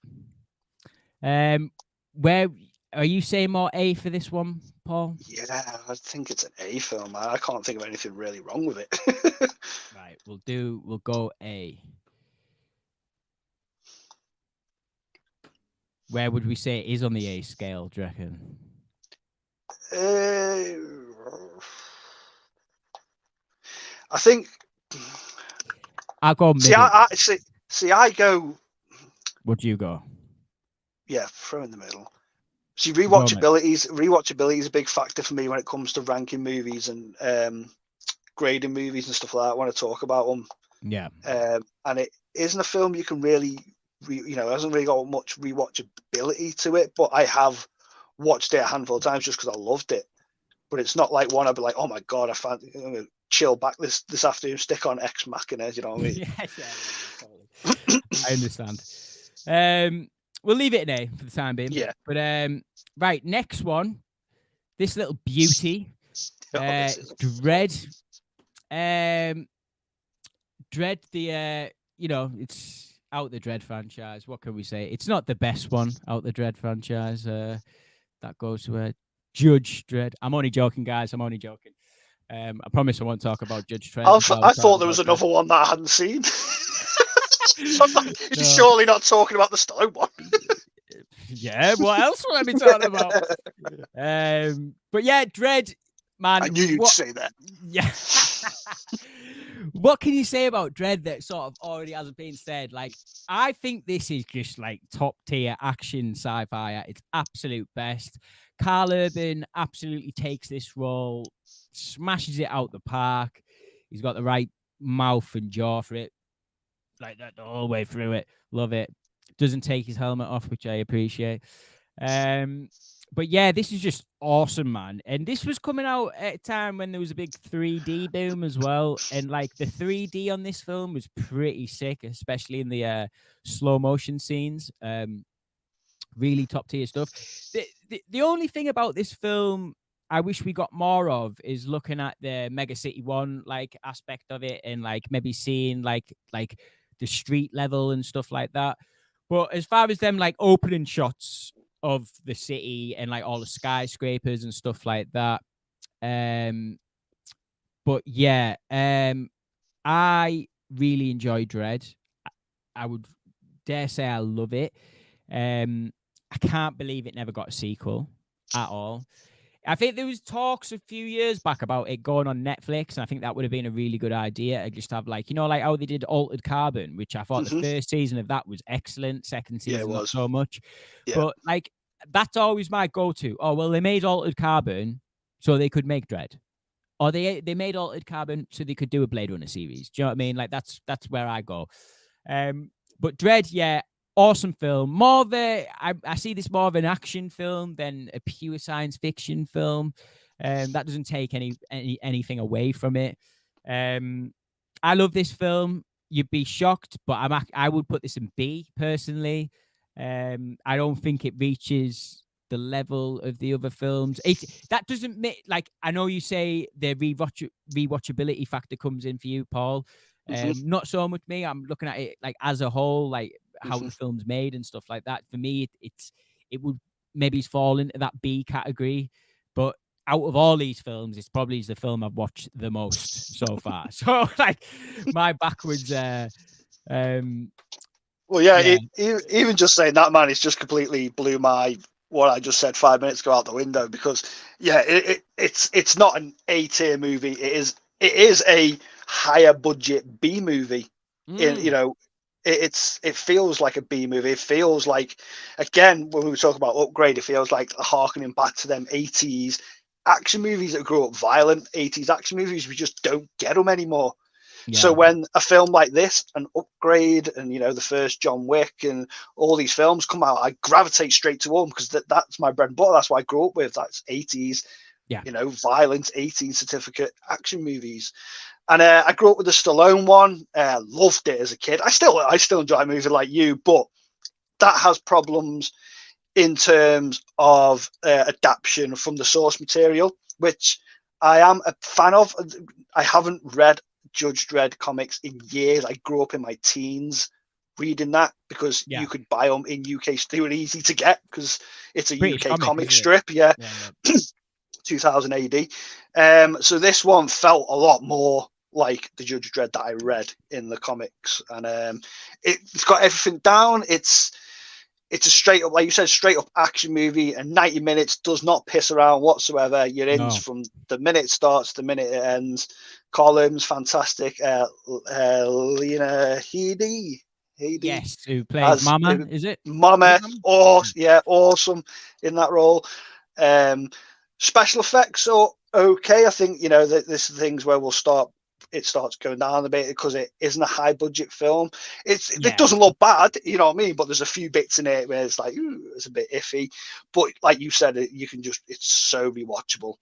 Where are you saying more A for this one, Paul? Yeah, I think it's an A film. I can't think of anything really wrong with it. Right, we'll go A. Where would we say it is on the A scale, do you reckon? I think I'll go middle. I go. Would you go? Yeah, throw in the middle. See, rewatchability is a big factor for me when it comes to ranking movies and grading movies and stuff like that. I want to talk about them. Yeah. And it isn't a film you can really, it hasn't really got much rewatchability to it. But I have watched it a handful of times just because I loved it. But it's not like one I'd be like, oh my god, I'm gonna chill back this afternoon, stick on Ex Machina. You know what I mean? Yeah, totally. I understand. We'll leave it in A for the time being. Yeah. But right, next one. This little beauty. Dread. Dread, it's out the Dread franchise. What can we say? It's not the best one out the Dread franchise. That goes to Judge Dredd. I'm only joking, guys. I'm only joking. I promise I won't talk about Judge Dredd. I thought there was another one that I hadn't seen. You're surely not talking about the Stone one. Yeah, what else would I be talking about? But yeah, Dredd, man. I knew you'd say that. Yeah. What can you say about Dredd that sort of already hasn't been said? Like, I think this is just like top tier action sci-fi at its absolute best. Karl Urban absolutely takes this role, smashes it out the park. He's got the right mouth and jaw for it. Like that the whole way through it. Love it. doesn't take his helmet off, which I appreciate. But yeah, this is just awesome, man. And this was coming out at a time when there was a big 3D boom as well. And like the 3D on this film was pretty sick, especially in the slow motion scenes. Really top tier stuff. The only thing about this film I wish we got more of is looking at the Mega City 1 like aspect of it, and like maybe seeing like the street level and stuff like that. But as far as them like opening shots of the city and like all the skyscrapers and stuff like that, but yeah, I really enjoy Dread. I would dare say I love it. I can't believe it never got a sequel at all. I think there was talks a few years back about it going on Netflix, and I think that would have been a really good idea. I just have like, you know, like how they did Altered Carbon, which I thought the first season of that was excellent. Second season, not so much. Yeah. But like, that's always my go-to. Oh, well, they made Altered Carbon so they could make Dread. Or they made Altered Carbon so they could do a Blade Runner series. Do you know what I mean? Like, that's where I go. But Dread, yeah, awesome film. More of I see this more of an action film than a pure science fiction film. That doesn't take anything away from it. I love this film. You'd be shocked, but I would put this in B personally. I don't think it reaches the level of the other films. That doesn't make, like, I know you say the rewatchability factor comes in for you, Paul. Not so much me. I'm looking at it like as a whole, like how the film's made and stuff like that. For me, it would maybe fall into that B category. But out of all these films, it's probably the film I've watched the most so far. So like my backwards. Well, yeah. Even just saying that, man, it's just completely blew what I just said 5 minutes ago out the window, because yeah, it's not an A-tier movie. It is a higher budget B movie. You know, it feels like a B movie. It feels like, again, when we were talking about Upgrade, it feels like harkening back to them 80s action movies that grew up violent. 80s action movies, we just don't get them anymore. Yeah. So when a film like this, an Upgrade, and you know, the first John Wick and all these films come out, I gravitate straight to them, because that's my bread and butter. That's what I grew up with. That's 80s, you know, violent 18 certificate action movies. And I grew up with the Stallone one. Loved it as a kid. I still enjoy a movie like you, but that has problems in terms of adaptation from the source material, which I am a fan of. I haven't read Judge Dredd comics in years. I grew up in my teens reading that, because you could buy them in UK. They were easy to get because it's a British UK comic strip. Yeah. 2000 AD. So this one felt a lot more like the Judge Dredd that I read in the comics, and it's got everything down. It's a straight up, like you said, straight up action movie, and 90 minutes does not piss around whatsoever. You're in from the minute it starts to the minute it ends. Columns, fantastic. Lena Headey. Yes, who plays Mama, is it? Mama, awesome in that role. Special effects are okay. I think, you know, this is things where it starts going down a bit, because it isn't a high budget film. It doesn't look bad, you know what I mean, but there's a few bits in it where it's like, it's a bit iffy. But like you said, it's so rewatchable.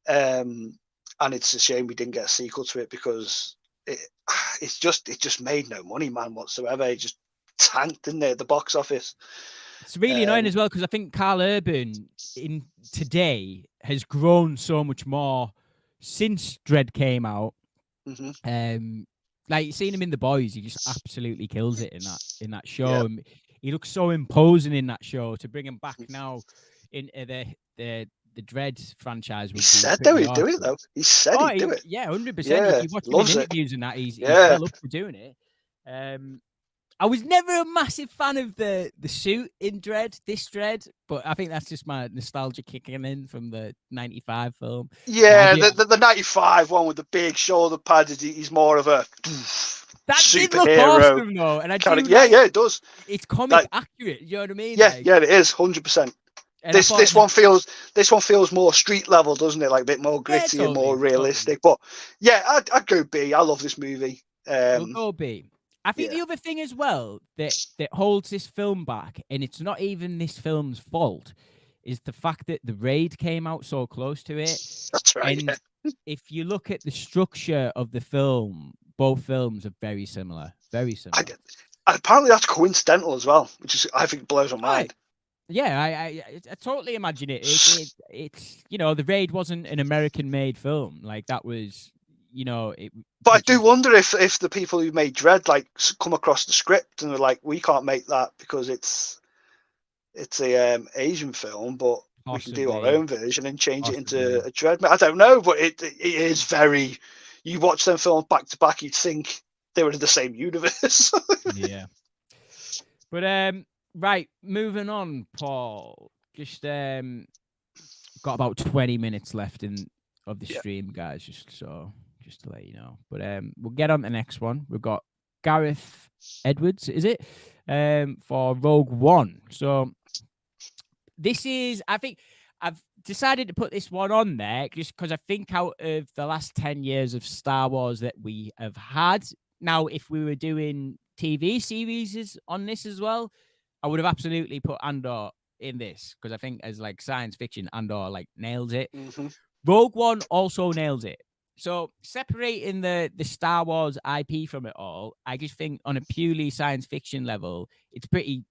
And it's a shame we didn't get a sequel to it, because it just made no money, man, whatsoever. It just tanked, didn't it, at the box office. It's really annoying as well, because I think Carl Urban in today has grown so much more since Dredd came out. Like seeing him in The Boys, he just absolutely kills it in that show. And he looks so imposing in that show. To bring him back now into the Dredd franchise, he said they would do it though. He said he'd do it. Yeah, 100%. If you watch him in interviews and that, he's well up for doing it. I was never a massive fan of the suit in this Dredd, but I think that's just my nostalgia kicking in from the 95 film. Yeah, the 95 one with the big shoulder pads, he's more of a that superhero. Did look awesome, though. And it does. It's comic accurate, you know what I mean? Yeah, it is, 100%. This one feels more street level, doesn't it? Like a bit more gritty and more realistic. But yeah, I'd go B. I love this movie. We'll go B. I think the other thing as well that holds this film back, and it's not even this film's fault, is the fact that The Raid came out so close to it. That's right. And if you look at the structure of the film, both films are very similar. Very similar. Apparently that's coincidental as well, which is, I think, blows my mind. Yeah, I totally imagine it. It's The Raid wasn't an American-made film. Like, that was, But I do wonder if the people who made Dread like come across the script and they're like, we can't make that because it's a Asian film, but we can do our own version and change it into a Dread. I don't know, but it is very. You watch them films back to back, you'd think they were in the same universe. Yeah. But right, moving on, Paul. Just got about 20 minutes left of the stream, guys. Just to let you know. But we'll get on to the next one. We've got Gareth Edwards, is it? For Rogue One. So this is, I think, I've decided to put this one on there just because I think out of the last 10 years of Star Wars that we have had, now if we were doing TV series on this as well, I would have absolutely put Andor in this because I think as like science fiction, Andor like nails it. Mm-hmm. Rogue One also nails it. So separating the Star Wars IP from it all, I just think on a purely science fiction level, it's pretty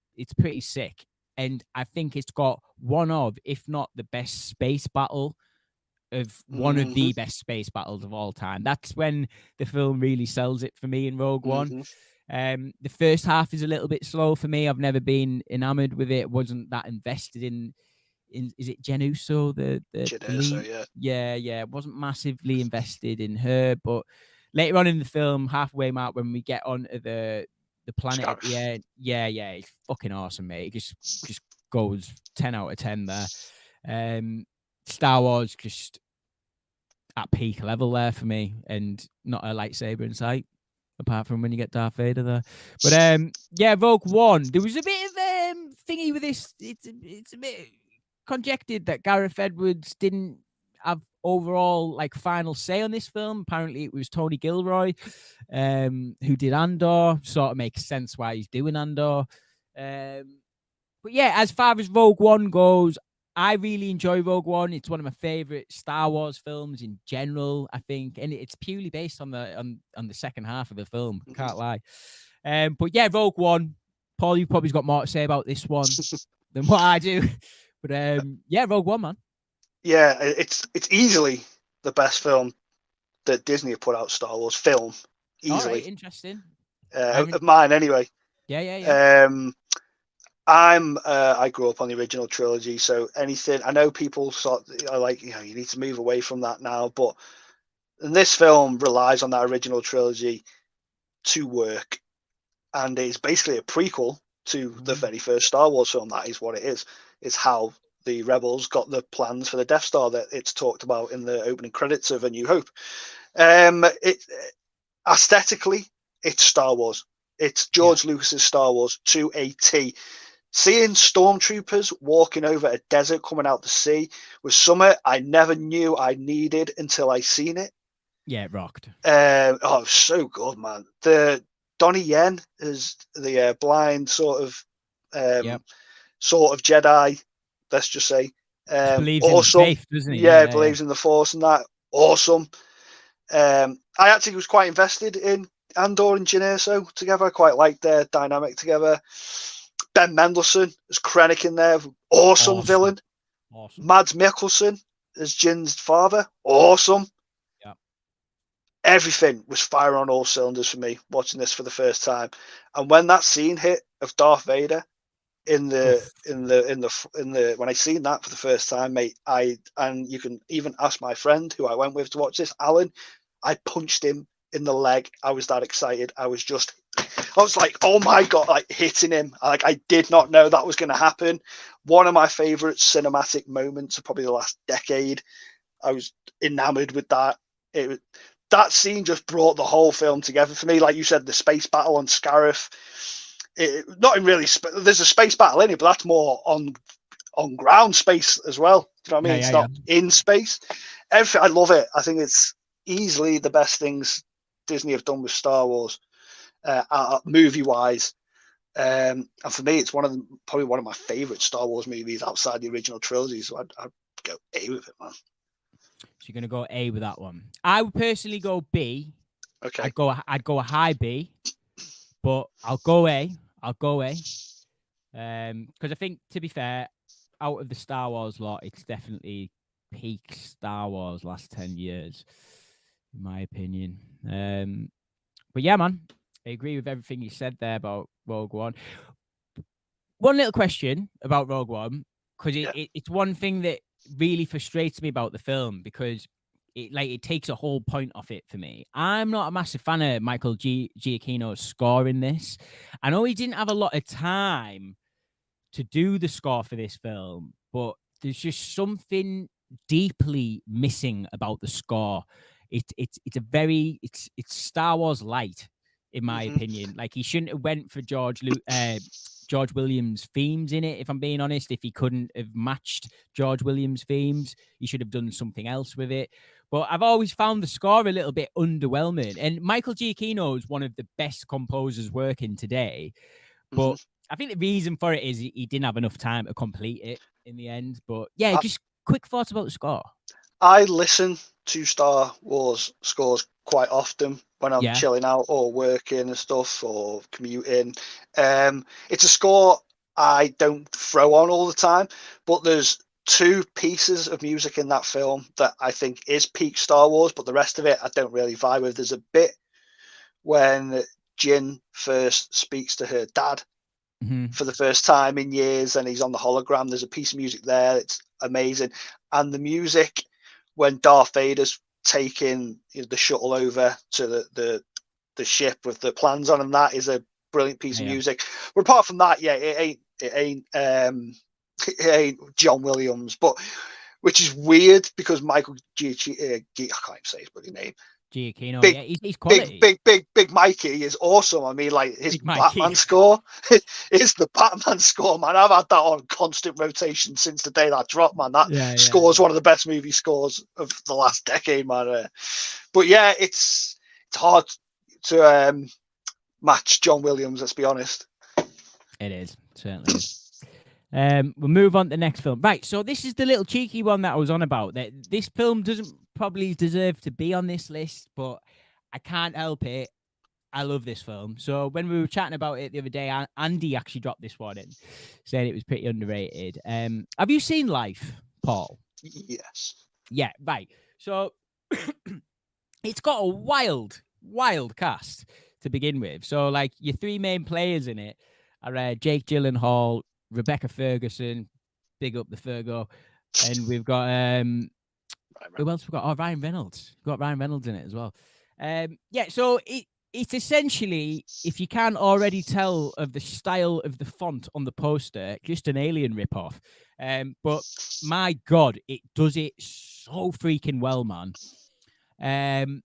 sick. And I think it's got one of, if not the best space battle of one of the best space battles of all time. That's when the film really sells it for me in Rogue One. The first half is a little bit slow for me. I've never been enamored with it. Wasn't that invested in is it Jen Uso, the Uso, yeah. Wasn't massively invested in her, but later on in the film, halfway mark when we get onto the planet at the end, yeah, it's fucking awesome, mate. It just goes 10 out of 10 there. Star Wars just at peak level there for me, and not a lightsaber in sight, apart from when you get Darth Vader there. But Rogue One, there was a bit of thingy with this. It's a bit conjectured that Gareth Edwards didn't have overall like final say on this film. Apparently it was Tony Gilroy who did Andor. Sort of makes sense why he's doing Andor. But yeah, as far as Rogue One goes, I really enjoy Rogue One. It's one of my favorite Star Wars films in general, I think, and it's purely based on the second half of the film. Can't lie. But yeah, Rogue One. Paul, you've probably got more to say about this one than what I do. But yeah, Rogue One, man. Yeah, it's easily the best film that Disney have put out. Star Wars film, easily. All right, interesting. Of mine, anyway. Yeah. I grew up on the original trilogy, so anything. I know people are like, you need to move away from that now, but this film relies on that original trilogy to work, and it's basically a prequel to the very first Star Wars film. That is what it is. It's how the Rebels got the plans for the Death Star that it's talked about in the opening credits of A New Hope. Aesthetically, it's Star Wars. It's George Lucas's Star Wars to a T. Seeing stormtroopers walking over a desert coming out the sea was something I never knew I needed until I seen it. Yeah, it rocked. So good, man. The Donnie Yen is the blind sort of Jedi, let's just say. Believes awesome. in faith, doesn't he? Yeah, believes in the Force and that. Awesome. I actually was quite invested in Andor and Jyn Erso together. I quite liked their dynamic together. Ben Mendelsohn as Krennic in there. Awesome villain. Awesome. Mads Mikkelsen as Jyn's father. Awesome. Yeah. Everything was firing on all cylinders for me watching this for the first time. And when that scene hit of Darth Vader when I seen that for the first time, mate, and you can even ask my friend who I went with to watch this, Alan, I punched him in the leg. I was that excited. I was like, oh my God, like hitting him. Like, I did not know that was going to happen. One of my favorite cinematic moments of probably the last decade. I was enamored with that. That scene just brought the whole film together for me. Like you said, the space battle on Scarif. There's a space battle in it, but that's more on ground space as well. Do you know what I mean? It's not in space. I love it. I think it's easily the best things Disney have done with Star Wars. movie wise. And for me, it's probably one of my favorite Star Wars movies outside the original trilogy. So I'd go A with it, man. So you're gonna go A with that one. I would personally go B. Okay. I'd go a high B, but I'll go A. Because I think, to be fair, out of the Star Wars lot, it's definitely peak Star Wars last 10 years, in my opinion. But yeah, man, I agree with everything you said there about Rogue One. One little question about Rogue One, because it's one thing that really frustrates me about the film, because it takes a whole point off it for me. I'm not a massive fan of Michael Giacchino's score in this. I know he didn't have a lot of time to do the score for this film, but there's just something deeply missing about the score. It's Star Wars light, in my opinion. Like, he shouldn't have went for George Williams themes in it, if I'm being honest. If he couldn't have matched George Williams themes, he should have done something else with it. But I've always found the score a little bit underwhelming. And Michael Giacchino is one of the best composers working today. But I think the reason for it is he didn't have enough time to complete it in the end. But yeah, just quick thoughts about the score. I listen to Star Wars scores quite often when I'm chilling out or working and stuff or commuting. It's a score I don't throw on all the time, but there's two pieces of music in that film that I think is peak Star Wars, but the rest of it I don't really vibe with. There's a bit when Jyn first speaks to her dad for the first time in years, and he's on the hologram. There's a piece of music there. It's amazing. And the music when Darth Vader's taking the shuttle over to the ship with the plans on, and that is a brilliant piece of music. But apart from that, it ain't John Williams, but which is weird because Michael Giacchino, I can't even say his bloody name. Giacchino, he's quality. Big Mikey is awesome. I mean, like, his Batman score is the Batman score, man. I've had that on constant rotation since the day that dropped, man. That score is one of the best movie scores of the last decade, man. But yeah, it's hard to match John Williams, let's be honest. It is, certainly is. We'll move on to the next film. Right, so this is the little cheeky one that I was on about. That this film doesn't probably deserve to be on this list, but I can't help it. I love this film. So when we were chatting about it the other day, Andy actually dropped this one in, saying it was pretty underrated. Have you seen Life, Paul? Yes. Yeah, right. So it's got a wild cast to begin with. So, like, your three main players in it are Jake Gyllenhaal, Rebecca Ferguson, big up the Fergo, and we've got who else we got? Oh, Ryan Reynolds. We've got Ryan Reynolds in it as well. So it's essentially, if you can't already tell of the style of the font on the poster, just an Alien ripoff. But my God, it does it so freaking well, man. I'm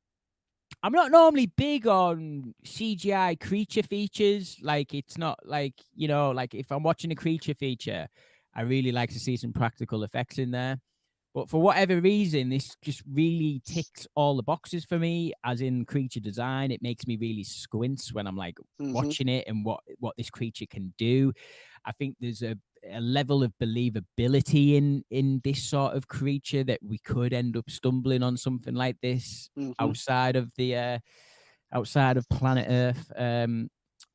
not normally big on CGI creature features. Like, it's not like, like if I'm watching a creature feature, I really like to see some practical effects in there. But for whatever reason, this just really ticks all the boxes for me, as in creature design. It makes me really squint when I'm like watching it and what this creature can do. I think there's a level of believability in this sort of creature that we could end up stumbling on something like this outside of planet Earth.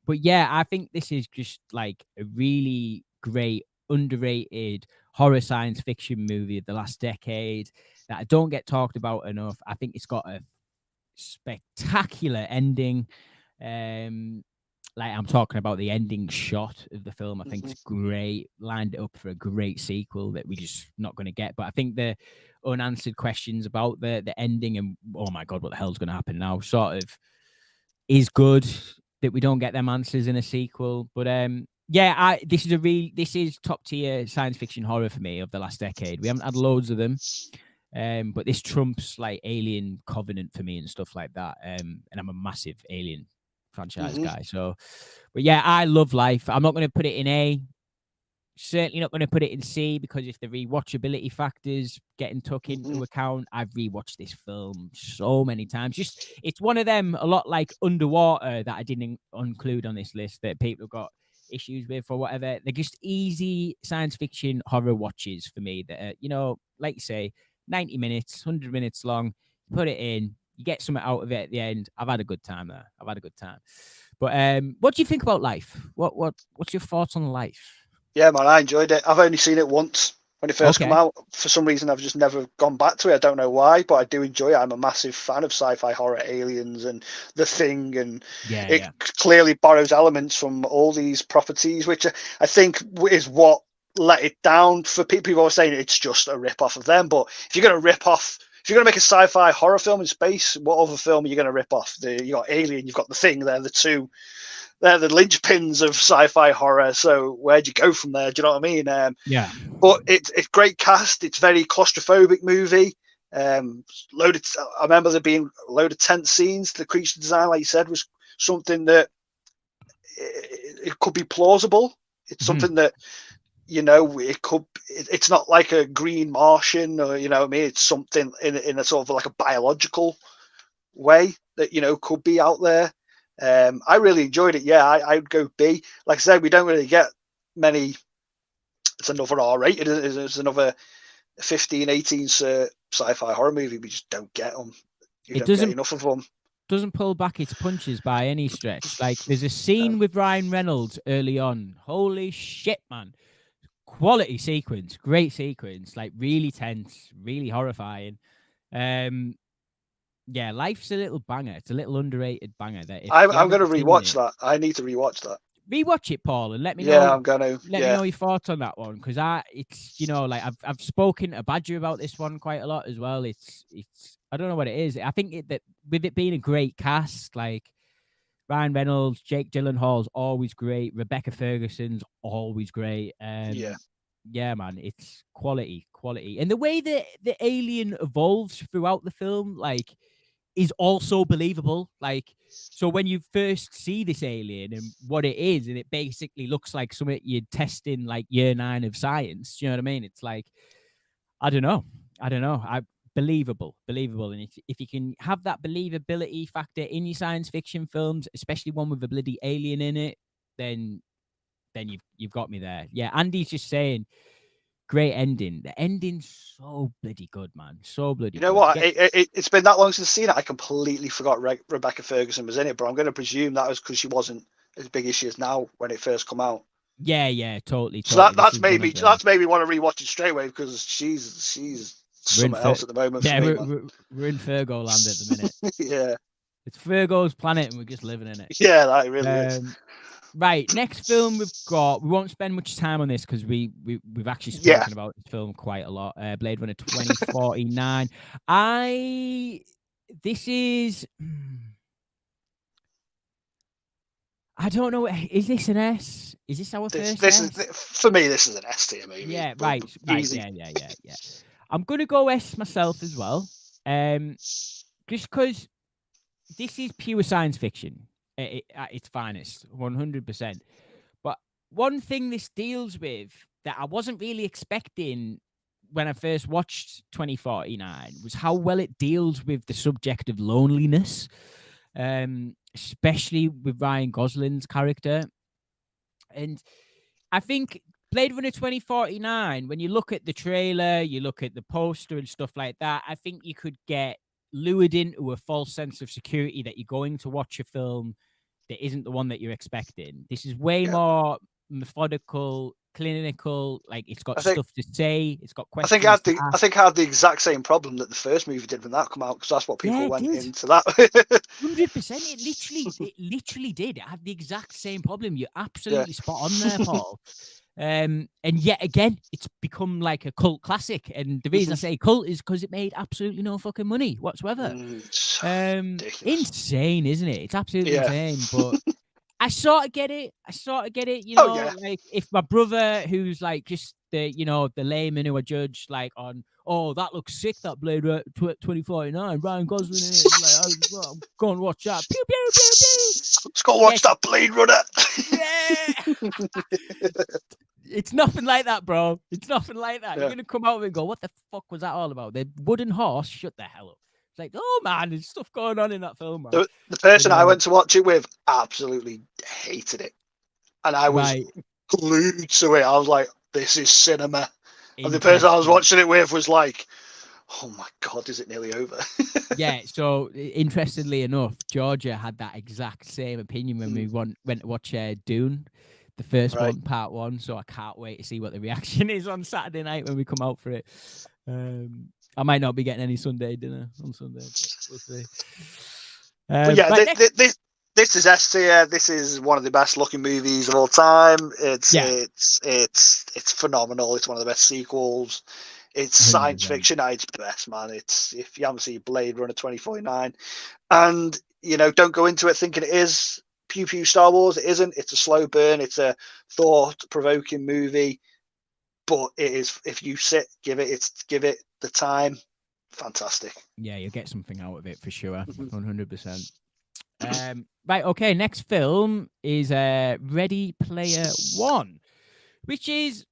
But yeah, I think this is just like a really great, underrated horror science fiction movie of the last decade that I don't get talked about enough. I think it's got a spectacular ending. Like, I'm talking about the ending shot of the film. I think it's great. Lined it up for a great sequel that we're just not going to get. But I think the unanswered questions about the ending and, oh my God, what the hell's going to happen now, sort of is good that we don't get them answers in a sequel. But this is top tier science fiction horror for me of the last decade. We haven't had loads of them. But this trumps like Alien Covenant for me and stuff like that. And I'm a massive Alien franchise guy. So, but yeah, I love Life. I'm not going to put it in A Certainly not going to put it in C, because if the rewatchability factors getting took into account, I've rewatched this film so many times. Just, it's one of them, a lot like Underwater, that I didn't include on this list, that people have got issues with or whatever. They're just easy science fiction horror watches for me that are, you know, like you say, 90 minutes, 100 minutes long. Put it in, you get something out of it at the end. I've had a good time there. I've had a good time. But what do you think about Life? What's your thoughts on Life? Yeah, man, I enjoyed it. I've only seen it once when it first came out. For some reason, I've just never gone back to it. I don't know why, but I do enjoy it. I'm a massive fan of sci-fi horror, Aliens and The Thing, and it clearly borrows elements from all these properties, which I think is what let it down for people. People are saying it's just a rip-off of them, but if you're going to make a sci-fi horror film in space, what other film are you going to rip off? You got Alien, you've got The Thing. They're the linchpins of sci-fi horror. So where'd you go from there? Do you know what I mean? Yeah. But it's great cast. It's very claustrophobic movie. I remember there being a load of tense scenes. The creature design, like you said, was something that it could be plausible. It's something that, you know, it's not like a Green Martian, or, you know what I mean? It's something in a sort of like a biological way that, you know, could be out there. I really enjoyed it. Yeah, I'd go B. Like I said, we don't really get many. It's another R-rated. It's another 15, 18 sci-fi horror movie. We just don't get them. It doesn't get enough of them. Doesn't pull back its punches by any stretch. Like, there's a scene with Ryan Reynolds early on. Holy shit, man. Quality sequence. Great sequence. Like, really tense. Really horrifying. Yeah, Life's a little banger. It's a little underrated banger. I'm going to rewatch that. I need to rewatch that. Rewatch it, Paul, and let me know. Yeah, I'm going to. Let me know your thoughts on that one, because it's, you know, like I've spoken to Badger about this one quite a lot as well. It's I don't know what it is. I think that with it being a great cast, like Ryan Reynolds, Jake Gyllenhaal's always great. Rebecca Ferguson's always great. Yeah, man, it's quality. And the way that the alien evolves throughout the film, like, is also believable. Like, so when you first see this alien and what it is, and it basically looks like something you'd test in like year 9 of science, you know what I mean? It's like, I don't know. Believable. And if you can have that believability factor in your science fiction films, especially one with a bloody alien in it, then you've got me there. Yeah, Andy's just saying, great ending. The ending's so bloody good, man. So bloody good. You know what? It's been that long since I've seen it. I completely forgot Rebecca Ferguson was in it, but I'm going to presume that was because she wasn't as big as she is now when it first come out. Yeah, totally. So that's made me want to rewatch it straight away, because she's something else at the moment. Yeah, we're in Fergo land at the minute. Yeah, it's Fergo's planet, and we're just living in it. Yeah, that really is. Right, next film we've got. We won't spend much time on this because we've actually spoken about this film quite a lot. Blade Runner 2049. This is. I don't know. Is this an S? Is this our first? This is for me. This is an S tier movie. Yeah, right. Yeah. I'm gonna go S myself as well. Just because this is pure science fiction at its finest, 100%. But one thing this deals with that I wasn't really expecting when I first watched 2049 was how well it deals with the subject of loneliness, especially with Ryan Gosling's character. And I think Blade Runner 2049, when you look at the trailer, you look at the poster and stuff like that, I think you could get lured into a false sense of security that you're going to watch a film that isn't the one that you're expecting. This is way more methodical, clinical. Like, it's got stuff to say. It's got questions. I think I had the exact same problem that the first movie did when that came out, because that's what people went into that. 100%. It literally did. It had the exact same problem. You're absolutely spot on there, Paul. And yet again, it's become like a cult classic. And the reason I say cult is because it made absolutely no fucking money whatsoever. Insane, isn't it? It's absolutely insane. But I sort of get it. You know, like, if my brother, who's like just the layman who I judge like on, oh, that looks sick, that Blade 2049, Ryan Gosling in it. Like, I'm going to watch that. Pew, pew, pew, pew. Let's go watch that Blade Runner. It's nothing like that, bro. It's nothing like that. Yeah. You're gonna come out and go, "What the fuck was that all about?" The wooden horse. Shut the hell up. It's like, oh man, there's stuff going on in that film, man. The person But, I went to watch it with absolutely hated it, and I was right. glued to it. I was like, "This is cinema." And the person I was Interesting. watching it with was like, "Oh my god, is it nearly over?" Yeah. So interestingly enough, Georgia had that exact same opinion when we went to watch Dune, the first Right. one, part one. So I can't wait to see what the reaction is on Saturday night when we come out for it. I might not be getting any Sunday dinner on Sunday, but we'll see. But yeah, right, this is S tier. This is one of the best looking movies of all time. It's phenomenal. It's one of the best sequels. It's science 100%. fiction at its best, man. It's, if you haven't seen Blade Runner 2049, and don't go into it thinking it is pew pew Star Wars. It isn't. It's a slow burn. It's a thought provoking movie. But it is, if you give it the time, fantastic. Yeah, you'll get something out of it for sure. 100%. Right, okay, next film is Ready Player One, which is,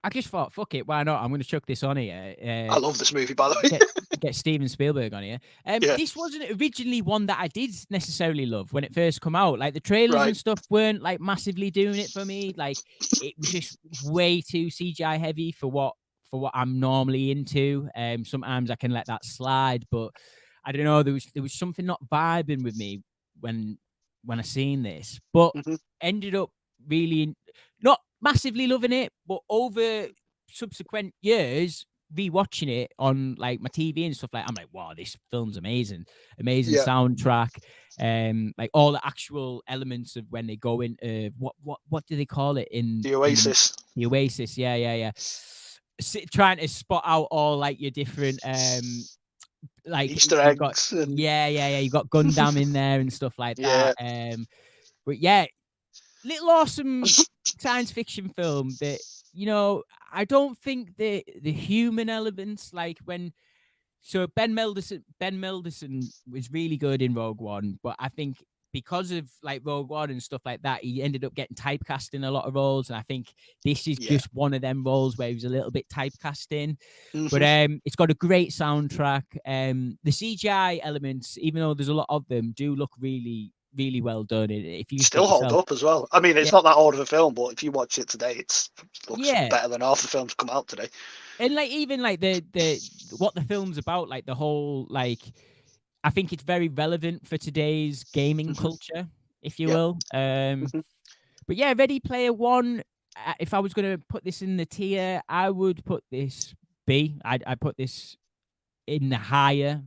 I just thought, fuck it, why not? I'm going to chuck this on here. I love this movie, by the way. Get Steven Spielberg on here. This wasn't originally one that I did necessarily love when it first come out. Like the trailers and stuff weren't like massively doing it for me. Like it was just way too CGI heavy for what I'm normally into. Sometimes I can let that slide, but I don't know. There was something not vibing with me when I seen this, but ended up really not massively loving it. But over subsequent years, rewatching it on like my TV and stuff, like I'm like, wow, this film's amazing soundtrack, like all the actual elements of when they go into what do they call it in the Oasis? The Oasis, yeah. Trying to spot out all like your different like Easter eggs. You got Gundam in there and stuff like that. But yeah, little awesome science fiction film that, I don't think the human elements, like when, so Ben Mendelsohn was really good in Rogue One, but I think because of like Rogue One and stuff like that, he ended up getting typecast in a lot of roles, and I think this is just one of them roles where he was a little bit typecast in. But it's got a great soundtrack. The CGI elements, even though there's a lot of them, do look really, really well done. If you still hold up as well. I mean, it's not that old of a film, but if you watch it today, it looks better than half the films come out today. And like even like the what the film's about, like the whole, like, I think it's very relevant for today's gaming culture, if you will. But yeah, Ready Player One. If I was going to put this in the tier, I would put this B. I'd put this in the higher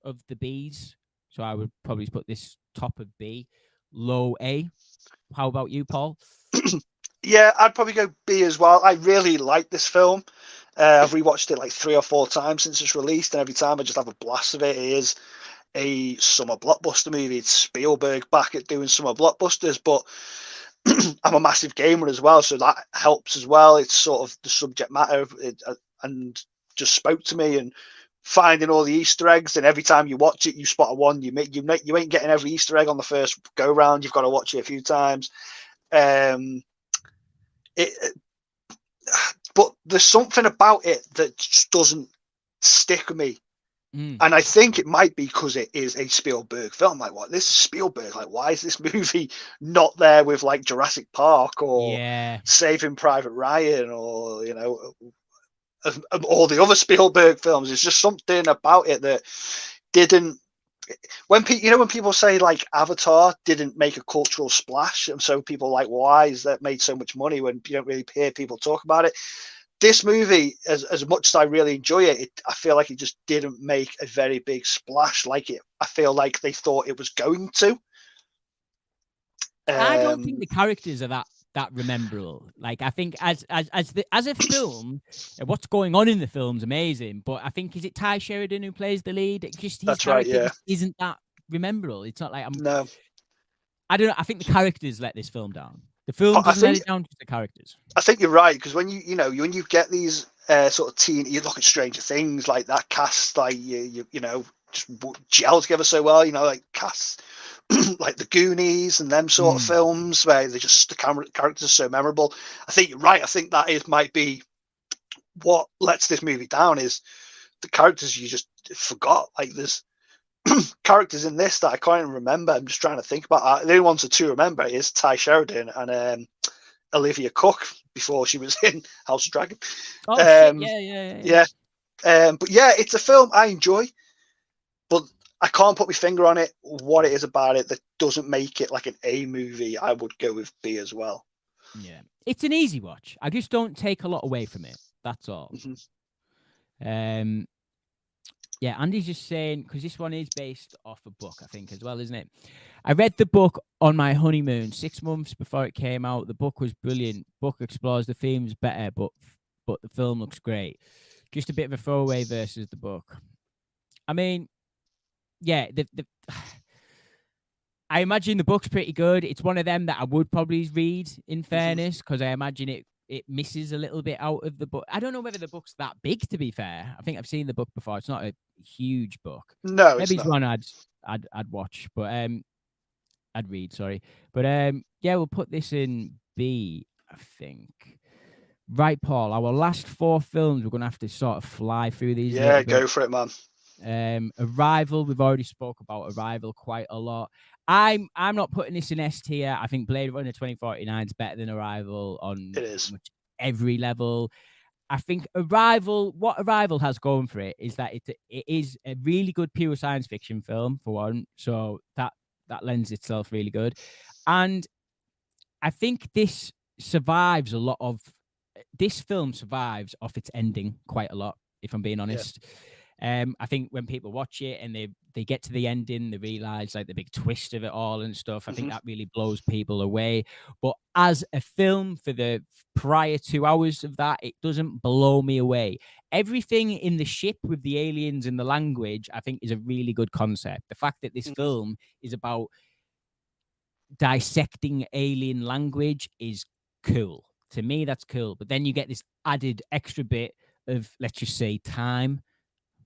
of the Bs. So I would probably put this top of B, low A. How about you, Paul? Yeah, I'd probably go B as well. I really like this film. I've rewatched it like 3 or 4 times since it's released, and every time I just have a blast of it. It is a summer blockbuster movie. It's Spielberg back at doing summer blockbusters, but I'm a massive gamer as well, so that helps as well. It's sort of the subject matter of it, and just spoke to me, and finding all the Easter eggs, and every time you watch it, you spot a one. You ain't getting every Easter egg on the first go round. You've got to watch it a few times. But there's something about it that just doesn't stick with me. And I think it might be because it is a Spielberg film. Like, what? This is Spielberg. Like, why is this movie not there with like Jurassic Park or Saving Private Ryan or all the other Spielberg films? It's just something about it that didn't. When people say like Avatar didn't make a cultural splash, and so people are like, why is that made so much money when you don't really hear people talk about it? This movie, as much as I really enjoy it, I feel like it just didn't make a very big splash like it. I feel like they thought it was going to. I don't think the characters are that rememberable. Like, I think as a film, what's going on in the film's amazing. But I think, is it Ty Sheridan who plays the lead? Just his character isn't that rememberable. It's not like No. I don't know. I think the characters let this film down. The film doesn't let it down, just the characters. I think you're right, because when you get these sort of you look at Stranger Things, like that cast, like you just gel together so well. Like cast like the Goonies and them sort of films where they just the characters are so memorable. I think you're right. I think that might be what lets this movie down is the characters you just forgot. Like there's characters in this that I can't even remember. I'm just trying to think about. The only ones to remember is Ty Sheridan and Olivia Cook before she was in House of Dragon. Oh shit! Yeah. But yeah, it's a film I enjoy, but I can't put my finger on it. What it is about it that doesn't make it like an A movie. I would go with B as well. Yeah, it's an easy watch. I just don't take a lot away from it. That's all. Yeah, Andy's just saying, because this one is based off a book, I think, as well, isn't it? I read the book on my honeymoon 6 months before it came out. The book was brilliant. Book explores the themes better, but the film looks great. Just a bit of a throwaway versus the book. I mean, yeah, I imagine the book's pretty good. It's one of them that I would probably read, in fairness, because I imagine it misses a little bit out of the book. I don't know whether the book's that big, to be fair. I think I've seen the book before. It's not a huge book. No, maybe it's one I'd watch, but I'd read. Sorry, but yeah, we'll put this in B, I think. Right, Paul. Our last 4 films, we're gonna have to sort of fly through these. Yeah, go for it, man. Arrival. We've already spoke about Arrival quite a lot. I'm not putting this in S tier. I think Blade Runner 2049 is better than Arrival on every level. I think what Arrival has going for it is that it is a really good pure science fiction film, for one. So that lends itself really good. And I think this film survives off its ending quite a lot, if I'm being honest. Yeah. I think when people watch it and they get to the ending, they realize like the big twist of it all and stuff. I think that really blows people away. But as a film, for the prior 2 hours of that, it doesn't blow me away. Everything in the ship with the aliens and the language, I think, is a really good concept. The fact that this film is about dissecting alien language is cool. To me, that's cool. But then you get this added extra bit of, let's just say, time,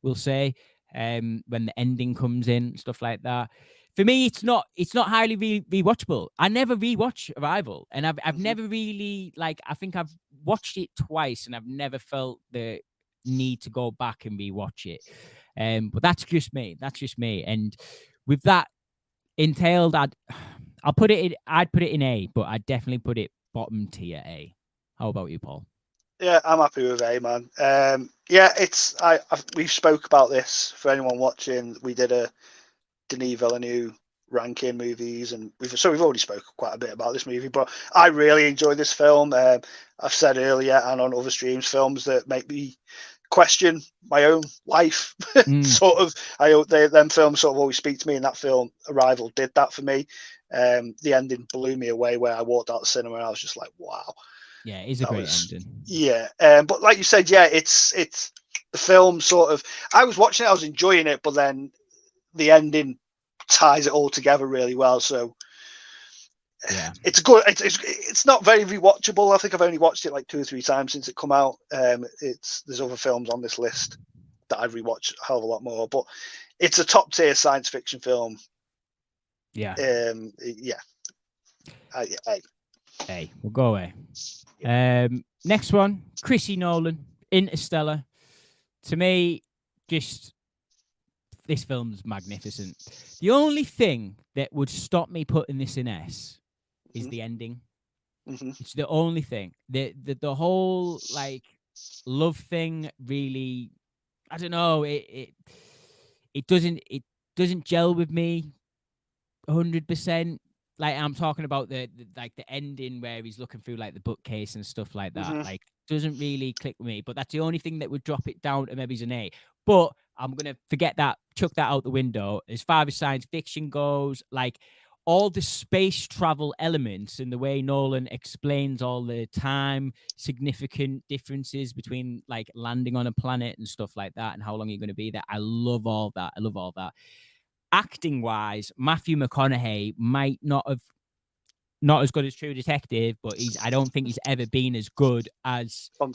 we'll say, when the ending comes in, stuff like that. For me, it's not highly rewatchable. I never rewatch Arrival, and I've never really, like, I think I've watched it twice, and I've never felt the need to go back and rewatch it. But that's just me. And with that entailed, I'd put it in A, but I'd definitely put it bottom tier A. How about you, Paul? Yeah, I'm happy with A, man. Yeah, we've spoke about this for anyone watching. We did a Denis Villeneuve ranking movies, and we've already spoken quite a bit about this movie. But I really enjoyed this film. I've said earlier, and on other streams, films that make me question my own life. Sort of, them films sort of always speak to me, and that film Arrival did that for me. The ending blew me away. Where I walked out the cinema, and I was just like, wow. Yeah, it's a great ending. Yeah, but like you said, yeah, it's the film sort of. I was watching it, I was enjoying it, but then the ending ties it all together really well. So yeah, it's good. It's not very rewatchable. I think I've only watched it like 2 or 3 times since it come out. There's other films on this list that I've rewatched a hell of a lot more, but it's a top tier science fiction film. Yeah. Yeah. A. We'll go away. Next one, Chrissy Nolan, Interstellar. To me, just this film's magnificent. The only thing that would stop me putting this in S is the ending. It's the only thing. The whole like love thing really, I don't know. It doesn't gel with me 100%. Like, I'm talking about the ending where he's looking through like the bookcase and stuff like that. Like, doesn't really click with me. But that's the only thing that would drop it down to maybe an A. But I'm gonna forget that, chuck that out the window. As far as science fiction goes, like all the space travel elements and the way Nolan explains all the time significant differences between like landing on a planet and stuff like that, and how long you're going to be there. I love all that. Acting wise, Matthew McConaughey might not as good as True Detective, but I don't think he's ever been as good as on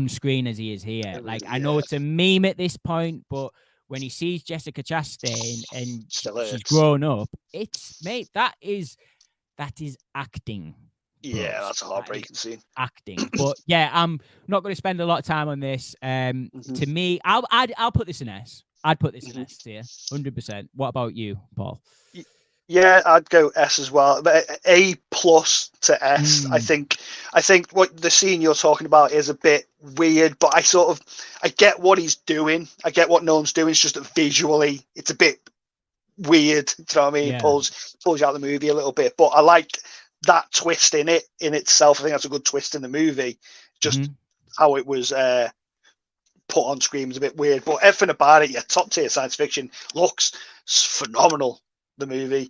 screen as he is here. Like, I know it's a meme at this point, but when he sees Jessica Chastain and Still she's hurts. grown up, mate, that is acting. Yeah, Bros. that's a heartbreaking scene. Acting. But yeah, I'm not going to spend a lot of time on this. To me, I'll put this in S. I'd put this in S tier, 100%. What about you, Paul? Yeah, I'd go S as well, but A+ to S. I think what the scene you're talking about is a bit weird, but I get what he's doing. I get what Nolan's doing. It's just that visually, it's a bit weird. You know what I mean? Yeah. Pulls you out of the movie a little bit, but I like that twist in itself. I think that's a good twist in the movie. Just how it was put on screen was a bit weird, but everything about it, yeah, top tier science fiction. Looks phenomenal. The movie,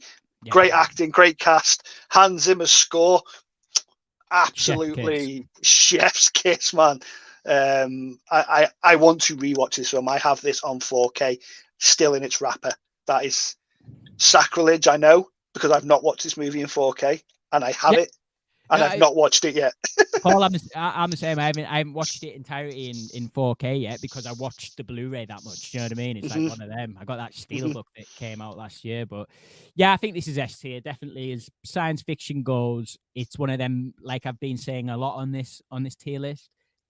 great acting, great cast. Hans Zimmer's score, absolutely chef's kiss, man. I want to rewatch this film. I have this on 4K, still in its wrapper. That is sacrilege, I know, because I've not watched this movie in 4K, and I have it, and I've not watched it yet. Paul, I'm the same. I haven't watched it entirely in 4K yet because I watched the Blu-ray that much. You know what I mean? It's like one of them. I got that Steelbook that came out last year, but yeah, I think this is S tier. Definitely, as science fiction goes, it's one of them. Like I've been saying a lot on this tier list.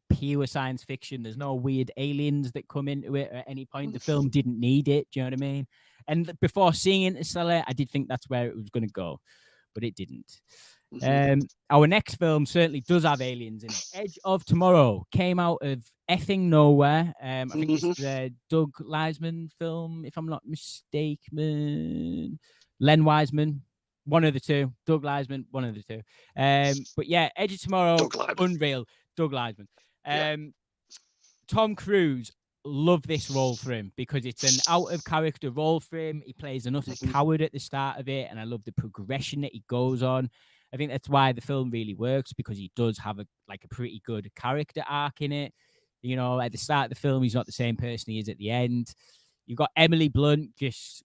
Pure science fiction. There's no weird aliens that come into it at any point. The film didn't need it. Do you know what I mean? And before seeing Interstellar, I did think that's where it was going to go, but it didn't. Our next film certainly does have aliens in it. Edge of Tomorrow came out of effing nowhere. I think it's the Doug Liesman film, if I'm not mistaken. Len Wiseman, one of the two. Doug Liesman, one of the two. But yeah, Edge of Tomorrow, unreal. Doug Liesman. Tom Cruise, love this role for him because it's an out of character role for him. He plays an utter coward at the start of it, and I love the progression that he goes on. I think that's why the film really works, because he does have a pretty good character arc in it. You know, at the start of the film, he's not the same person he is at the end. You've got Emily Blunt just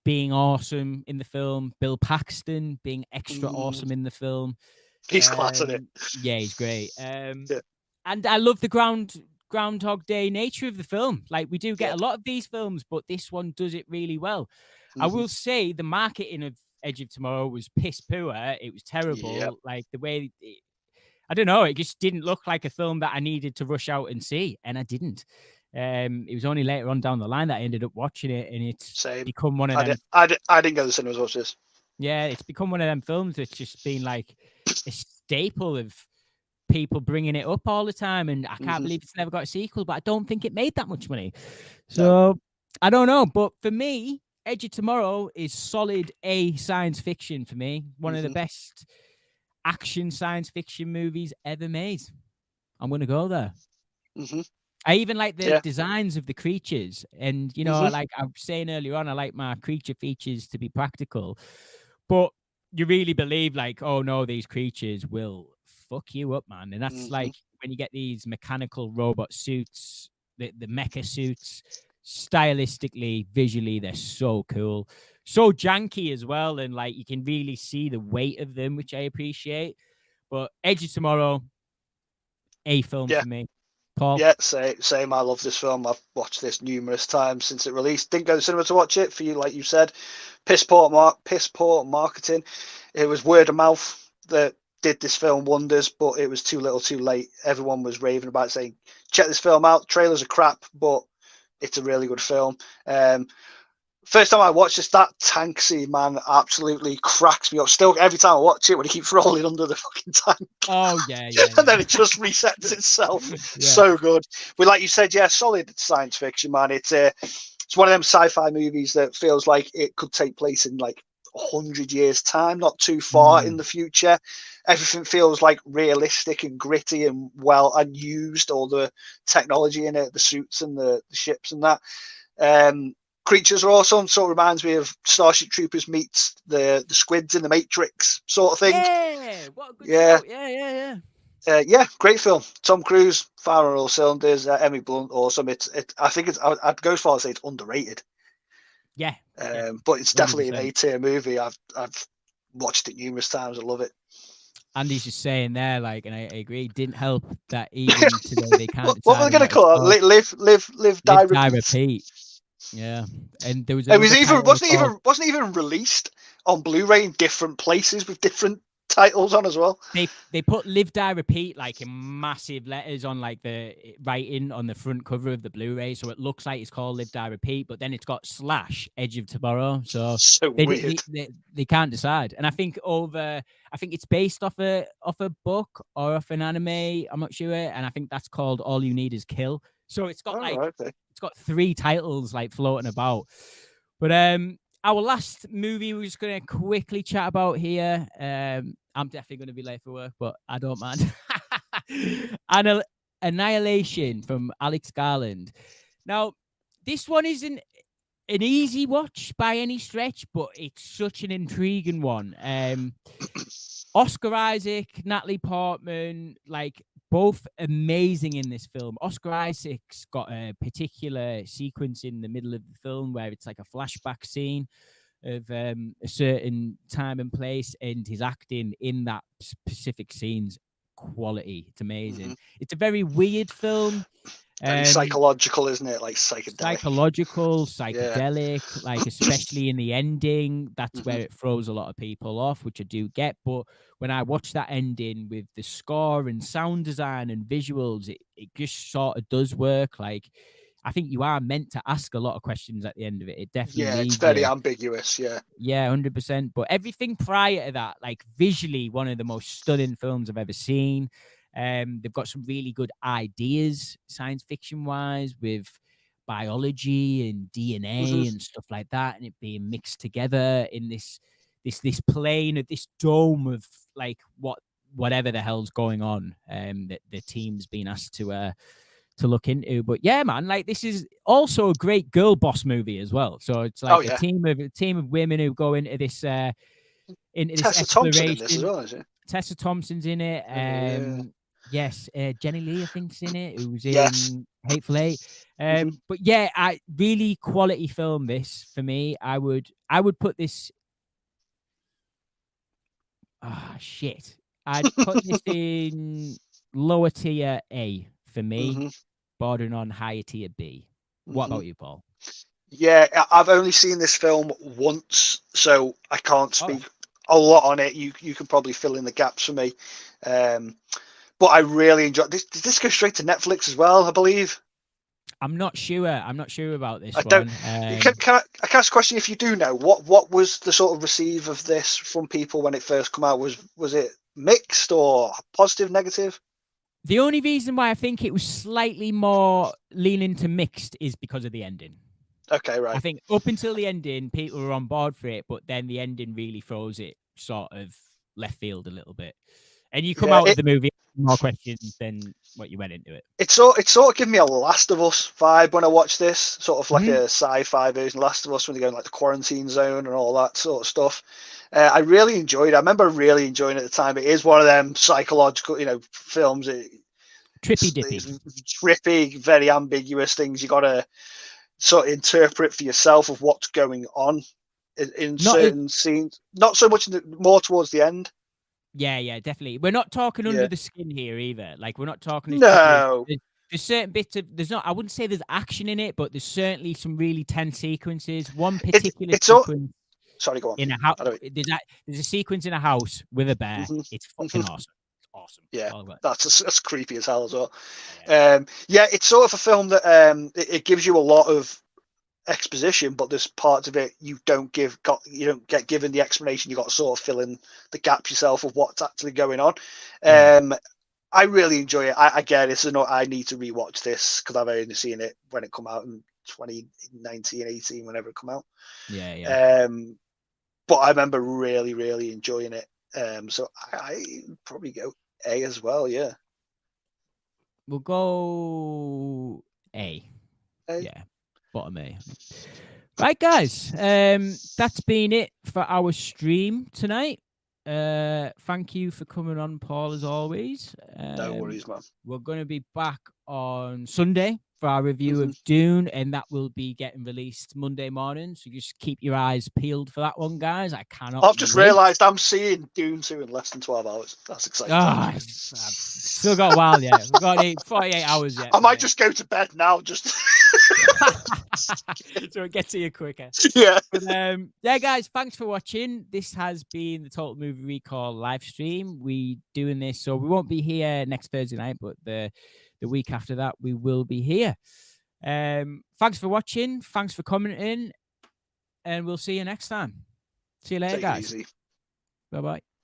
being awesome in the film. Bill Paxton being extra awesome in the film. He's class in it. Yeah, he's great. And I love the Groundhog Day nature of the film. Like, we do get a lot of these films, but this one does it really well. I will say the marketing of Edge of Tomorrow was piss poor. It was terrible. Like, the way I don't know, it just didn't look like a film that I needed to rush out and see, and I didn't. It was only later on down the line that I ended up watching it, and it's become one of them. I didn't go to the cinemas to watch this. Yeah, it's become one of them films that's just been like a staple of people bringing it up all the time, and I can't believe it's never got a sequel, but I don't think it made that much money. So I don't know, but for me, Edge of Tomorrow is solid A science fiction for me. One of the best action science fiction movies ever made. I'm going to go there. I even like the designs of the creatures. And, you know, like I was saying earlier on, I like my creature features to be practical. But you really believe, like, oh, no, these creatures will fuck you up, man. And that's like when you get these mechanical robot suits, the mecha suits, stylistically, visually, they're so cool, so janky as well, and like you can really see the weight of them, which I appreciate. But Edge of Tomorrow, A film for me. Paul? Yeah, same. I love this film. I've watched this numerous times since it released. Didn't go to the cinema to watch it. For you, like you said, piss poor marketing. It was word of mouth that did this film wonders, but it was too little too late. Everyone was raving about it, saying, check this film out. Trailers are crap, but it's a really good film. First time I watched this, that tank scene, man, absolutely cracks me up. Still, every time I watch it, when he keeps rolling under the fucking tank. Oh, yeah. And then it just resets itself. So good. But like you said, solid science fiction, man. It's one of them sci-fi movies that feels like it could take place in like 100 years' time, not too far in the future. Everything feels like realistic and gritty and well unused. All the technology in it, the suits and the ships and that. Creatures are awesome. Sort of reminds me of Starship Troopers meets the squids in the Matrix sort of thing. Yeah, what a good show. Yeah, great film. Tom Cruise firing on all cylinders. Emily Blunt, awesome. I think I'd go as far as say it's underrated. Yeah. But it's definitely 100%. An A-tier movie. I've watched it numerous times. I love it. Andy's just saying there, like, and I agree, didn't help that even today they can't. What were they going to call it? Live, die, repeat. Yeah, and there was It was another even title called wasn't even released on Blu-ray in different places with different titles on as well. they put Live Die Repeat like in massive letters on like the writing on the front cover of the Blu-ray, so it looks like it's called Live Die Repeat, but then it's got / Edge of Tomorrow, so So weird. they can't decide. And I think it's based off a book or off an anime, I'm not sure, and I think that's called All You Need Is Kill. So it's got Right, okay. it's got 3 titles like floating about. But our last movie we're just gonna quickly chat about here. I'm definitely gonna be late for work, but I don't mind. Annihilation from Alex Garland. Now, this one isn't an easy watch by any stretch, but it's such an intriguing one. Oscar Isaac, Natalie Portman, like both amazing in this film. Oscar Isaac's got a particular sequence in the middle of the film where it's like a flashback scene of a certain time and place, and his acting in that specific scene's quality. It's amazing. It's a very weird film. Very psychological, isn't it? Like psychedelic. Psychedelic, like especially in the ending, that's where it throws a lot of people off, which I do get. But when I watch that ending with the score and sound design and visuals, it just sort of does work. Like, I think you are meant to ask a lot of questions at the end of it. It definitely it's very ambiguous. Yeah, 100%. But everything prior to that, like visually, one of the most stunning films I've ever seen. They've got some really good ideas, science fiction wise, with biology and DNA and stuff like that, and it being mixed together in this plane of this dome of like whatever the hell's going on. That the team's been asked to look into. But yeah, man, like this is also a great girl boss movie as well. So it's like a team of women who go into this Tessa Thompson in this as well, isn't it? Tessa Thompson's in it. Yes, Jenny Lee, I think's in it, who's in Hateful Eight. But yeah, really quality film. This for me, I would put this. Shit! I'd put this in lower tier A for me, bordering on higher tier B. What about you, Paul? Yeah, I've only seen this film once, so I can't speak a lot on it. You can probably fill in the gaps for me. But I really enjoyed this. Did this go straight to Netflix as well, I believe? I'm not sure about this one. Can I ask a question? If you do know, what was the sort of receive of this from people when it first came out? Was it mixed or positive, negative? The only reason why I think it was slightly more leaning to mixed is because of the ending. Okay, right. I think up until the ending, people were on board for it, but then the ending really throws it sort of left field a little bit. And you come out of the movie more questions than what you went into it. It sort of gave me a Last of Us vibe when I watched this, sort of like a sci-fi version of Last of Us when they go in like the quarantine zone and all that sort of stuff. I really enjoyed it. I remember really enjoying it at the time. It is one of them psychological, films. Trippy, very ambiguous things. You got to sort of interpret for yourself of what's going on in certain scenes. Not so much more towards the end. Yeah, definitely. We're not talking under the skin here either. Like, we're not talking. No. There's certain bits of I wouldn't say there's action in it, but there's certainly some really tense sequences. One particular sequence. Sorry, go on. In a house, there's a sequence in a house with a bear. It's fucking awesome. It's awesome. Yeah, that's creepy as hell as well. It's sort of a film that it gives you a lot of exposition, but there's parts of it you don't get given the explanation. You got to sort of fill in the gaps yourself of what's actually going on. I really enjoy it. I need to rewatch this because I've only seen it when it come out in 2019, 18, whenever it come out. But I remember really, really enjoying it. So I probably go A as well. Yeah, we'll go A. Yeah, bottom A. Right, guys. That's been it for our stream tonight. Thank you for coming on, Paul, as always. No worries, man. We're going to be back on Sunday for our review of Dune, and that will be getting released Monday morning. So just keep your eyes peeled for that one, guys. I cannot. I've just realised I'm seeing Dune 2 in less than 12 hours. That's exciting. I've still got a while yet. We've got 48 hours yet. I might just go to bed now, just so it gets to you quicker. Yeah. But, yeah, guys, thanks for watching. This has been the Total Movie Recall live stream. We doing this, so we won't be here next Thursday night, but the week after that we will be here. Thanks for watching. Thanks for commenting, and we'll see you next time. See you later, guys. Take it easy. Bye bye.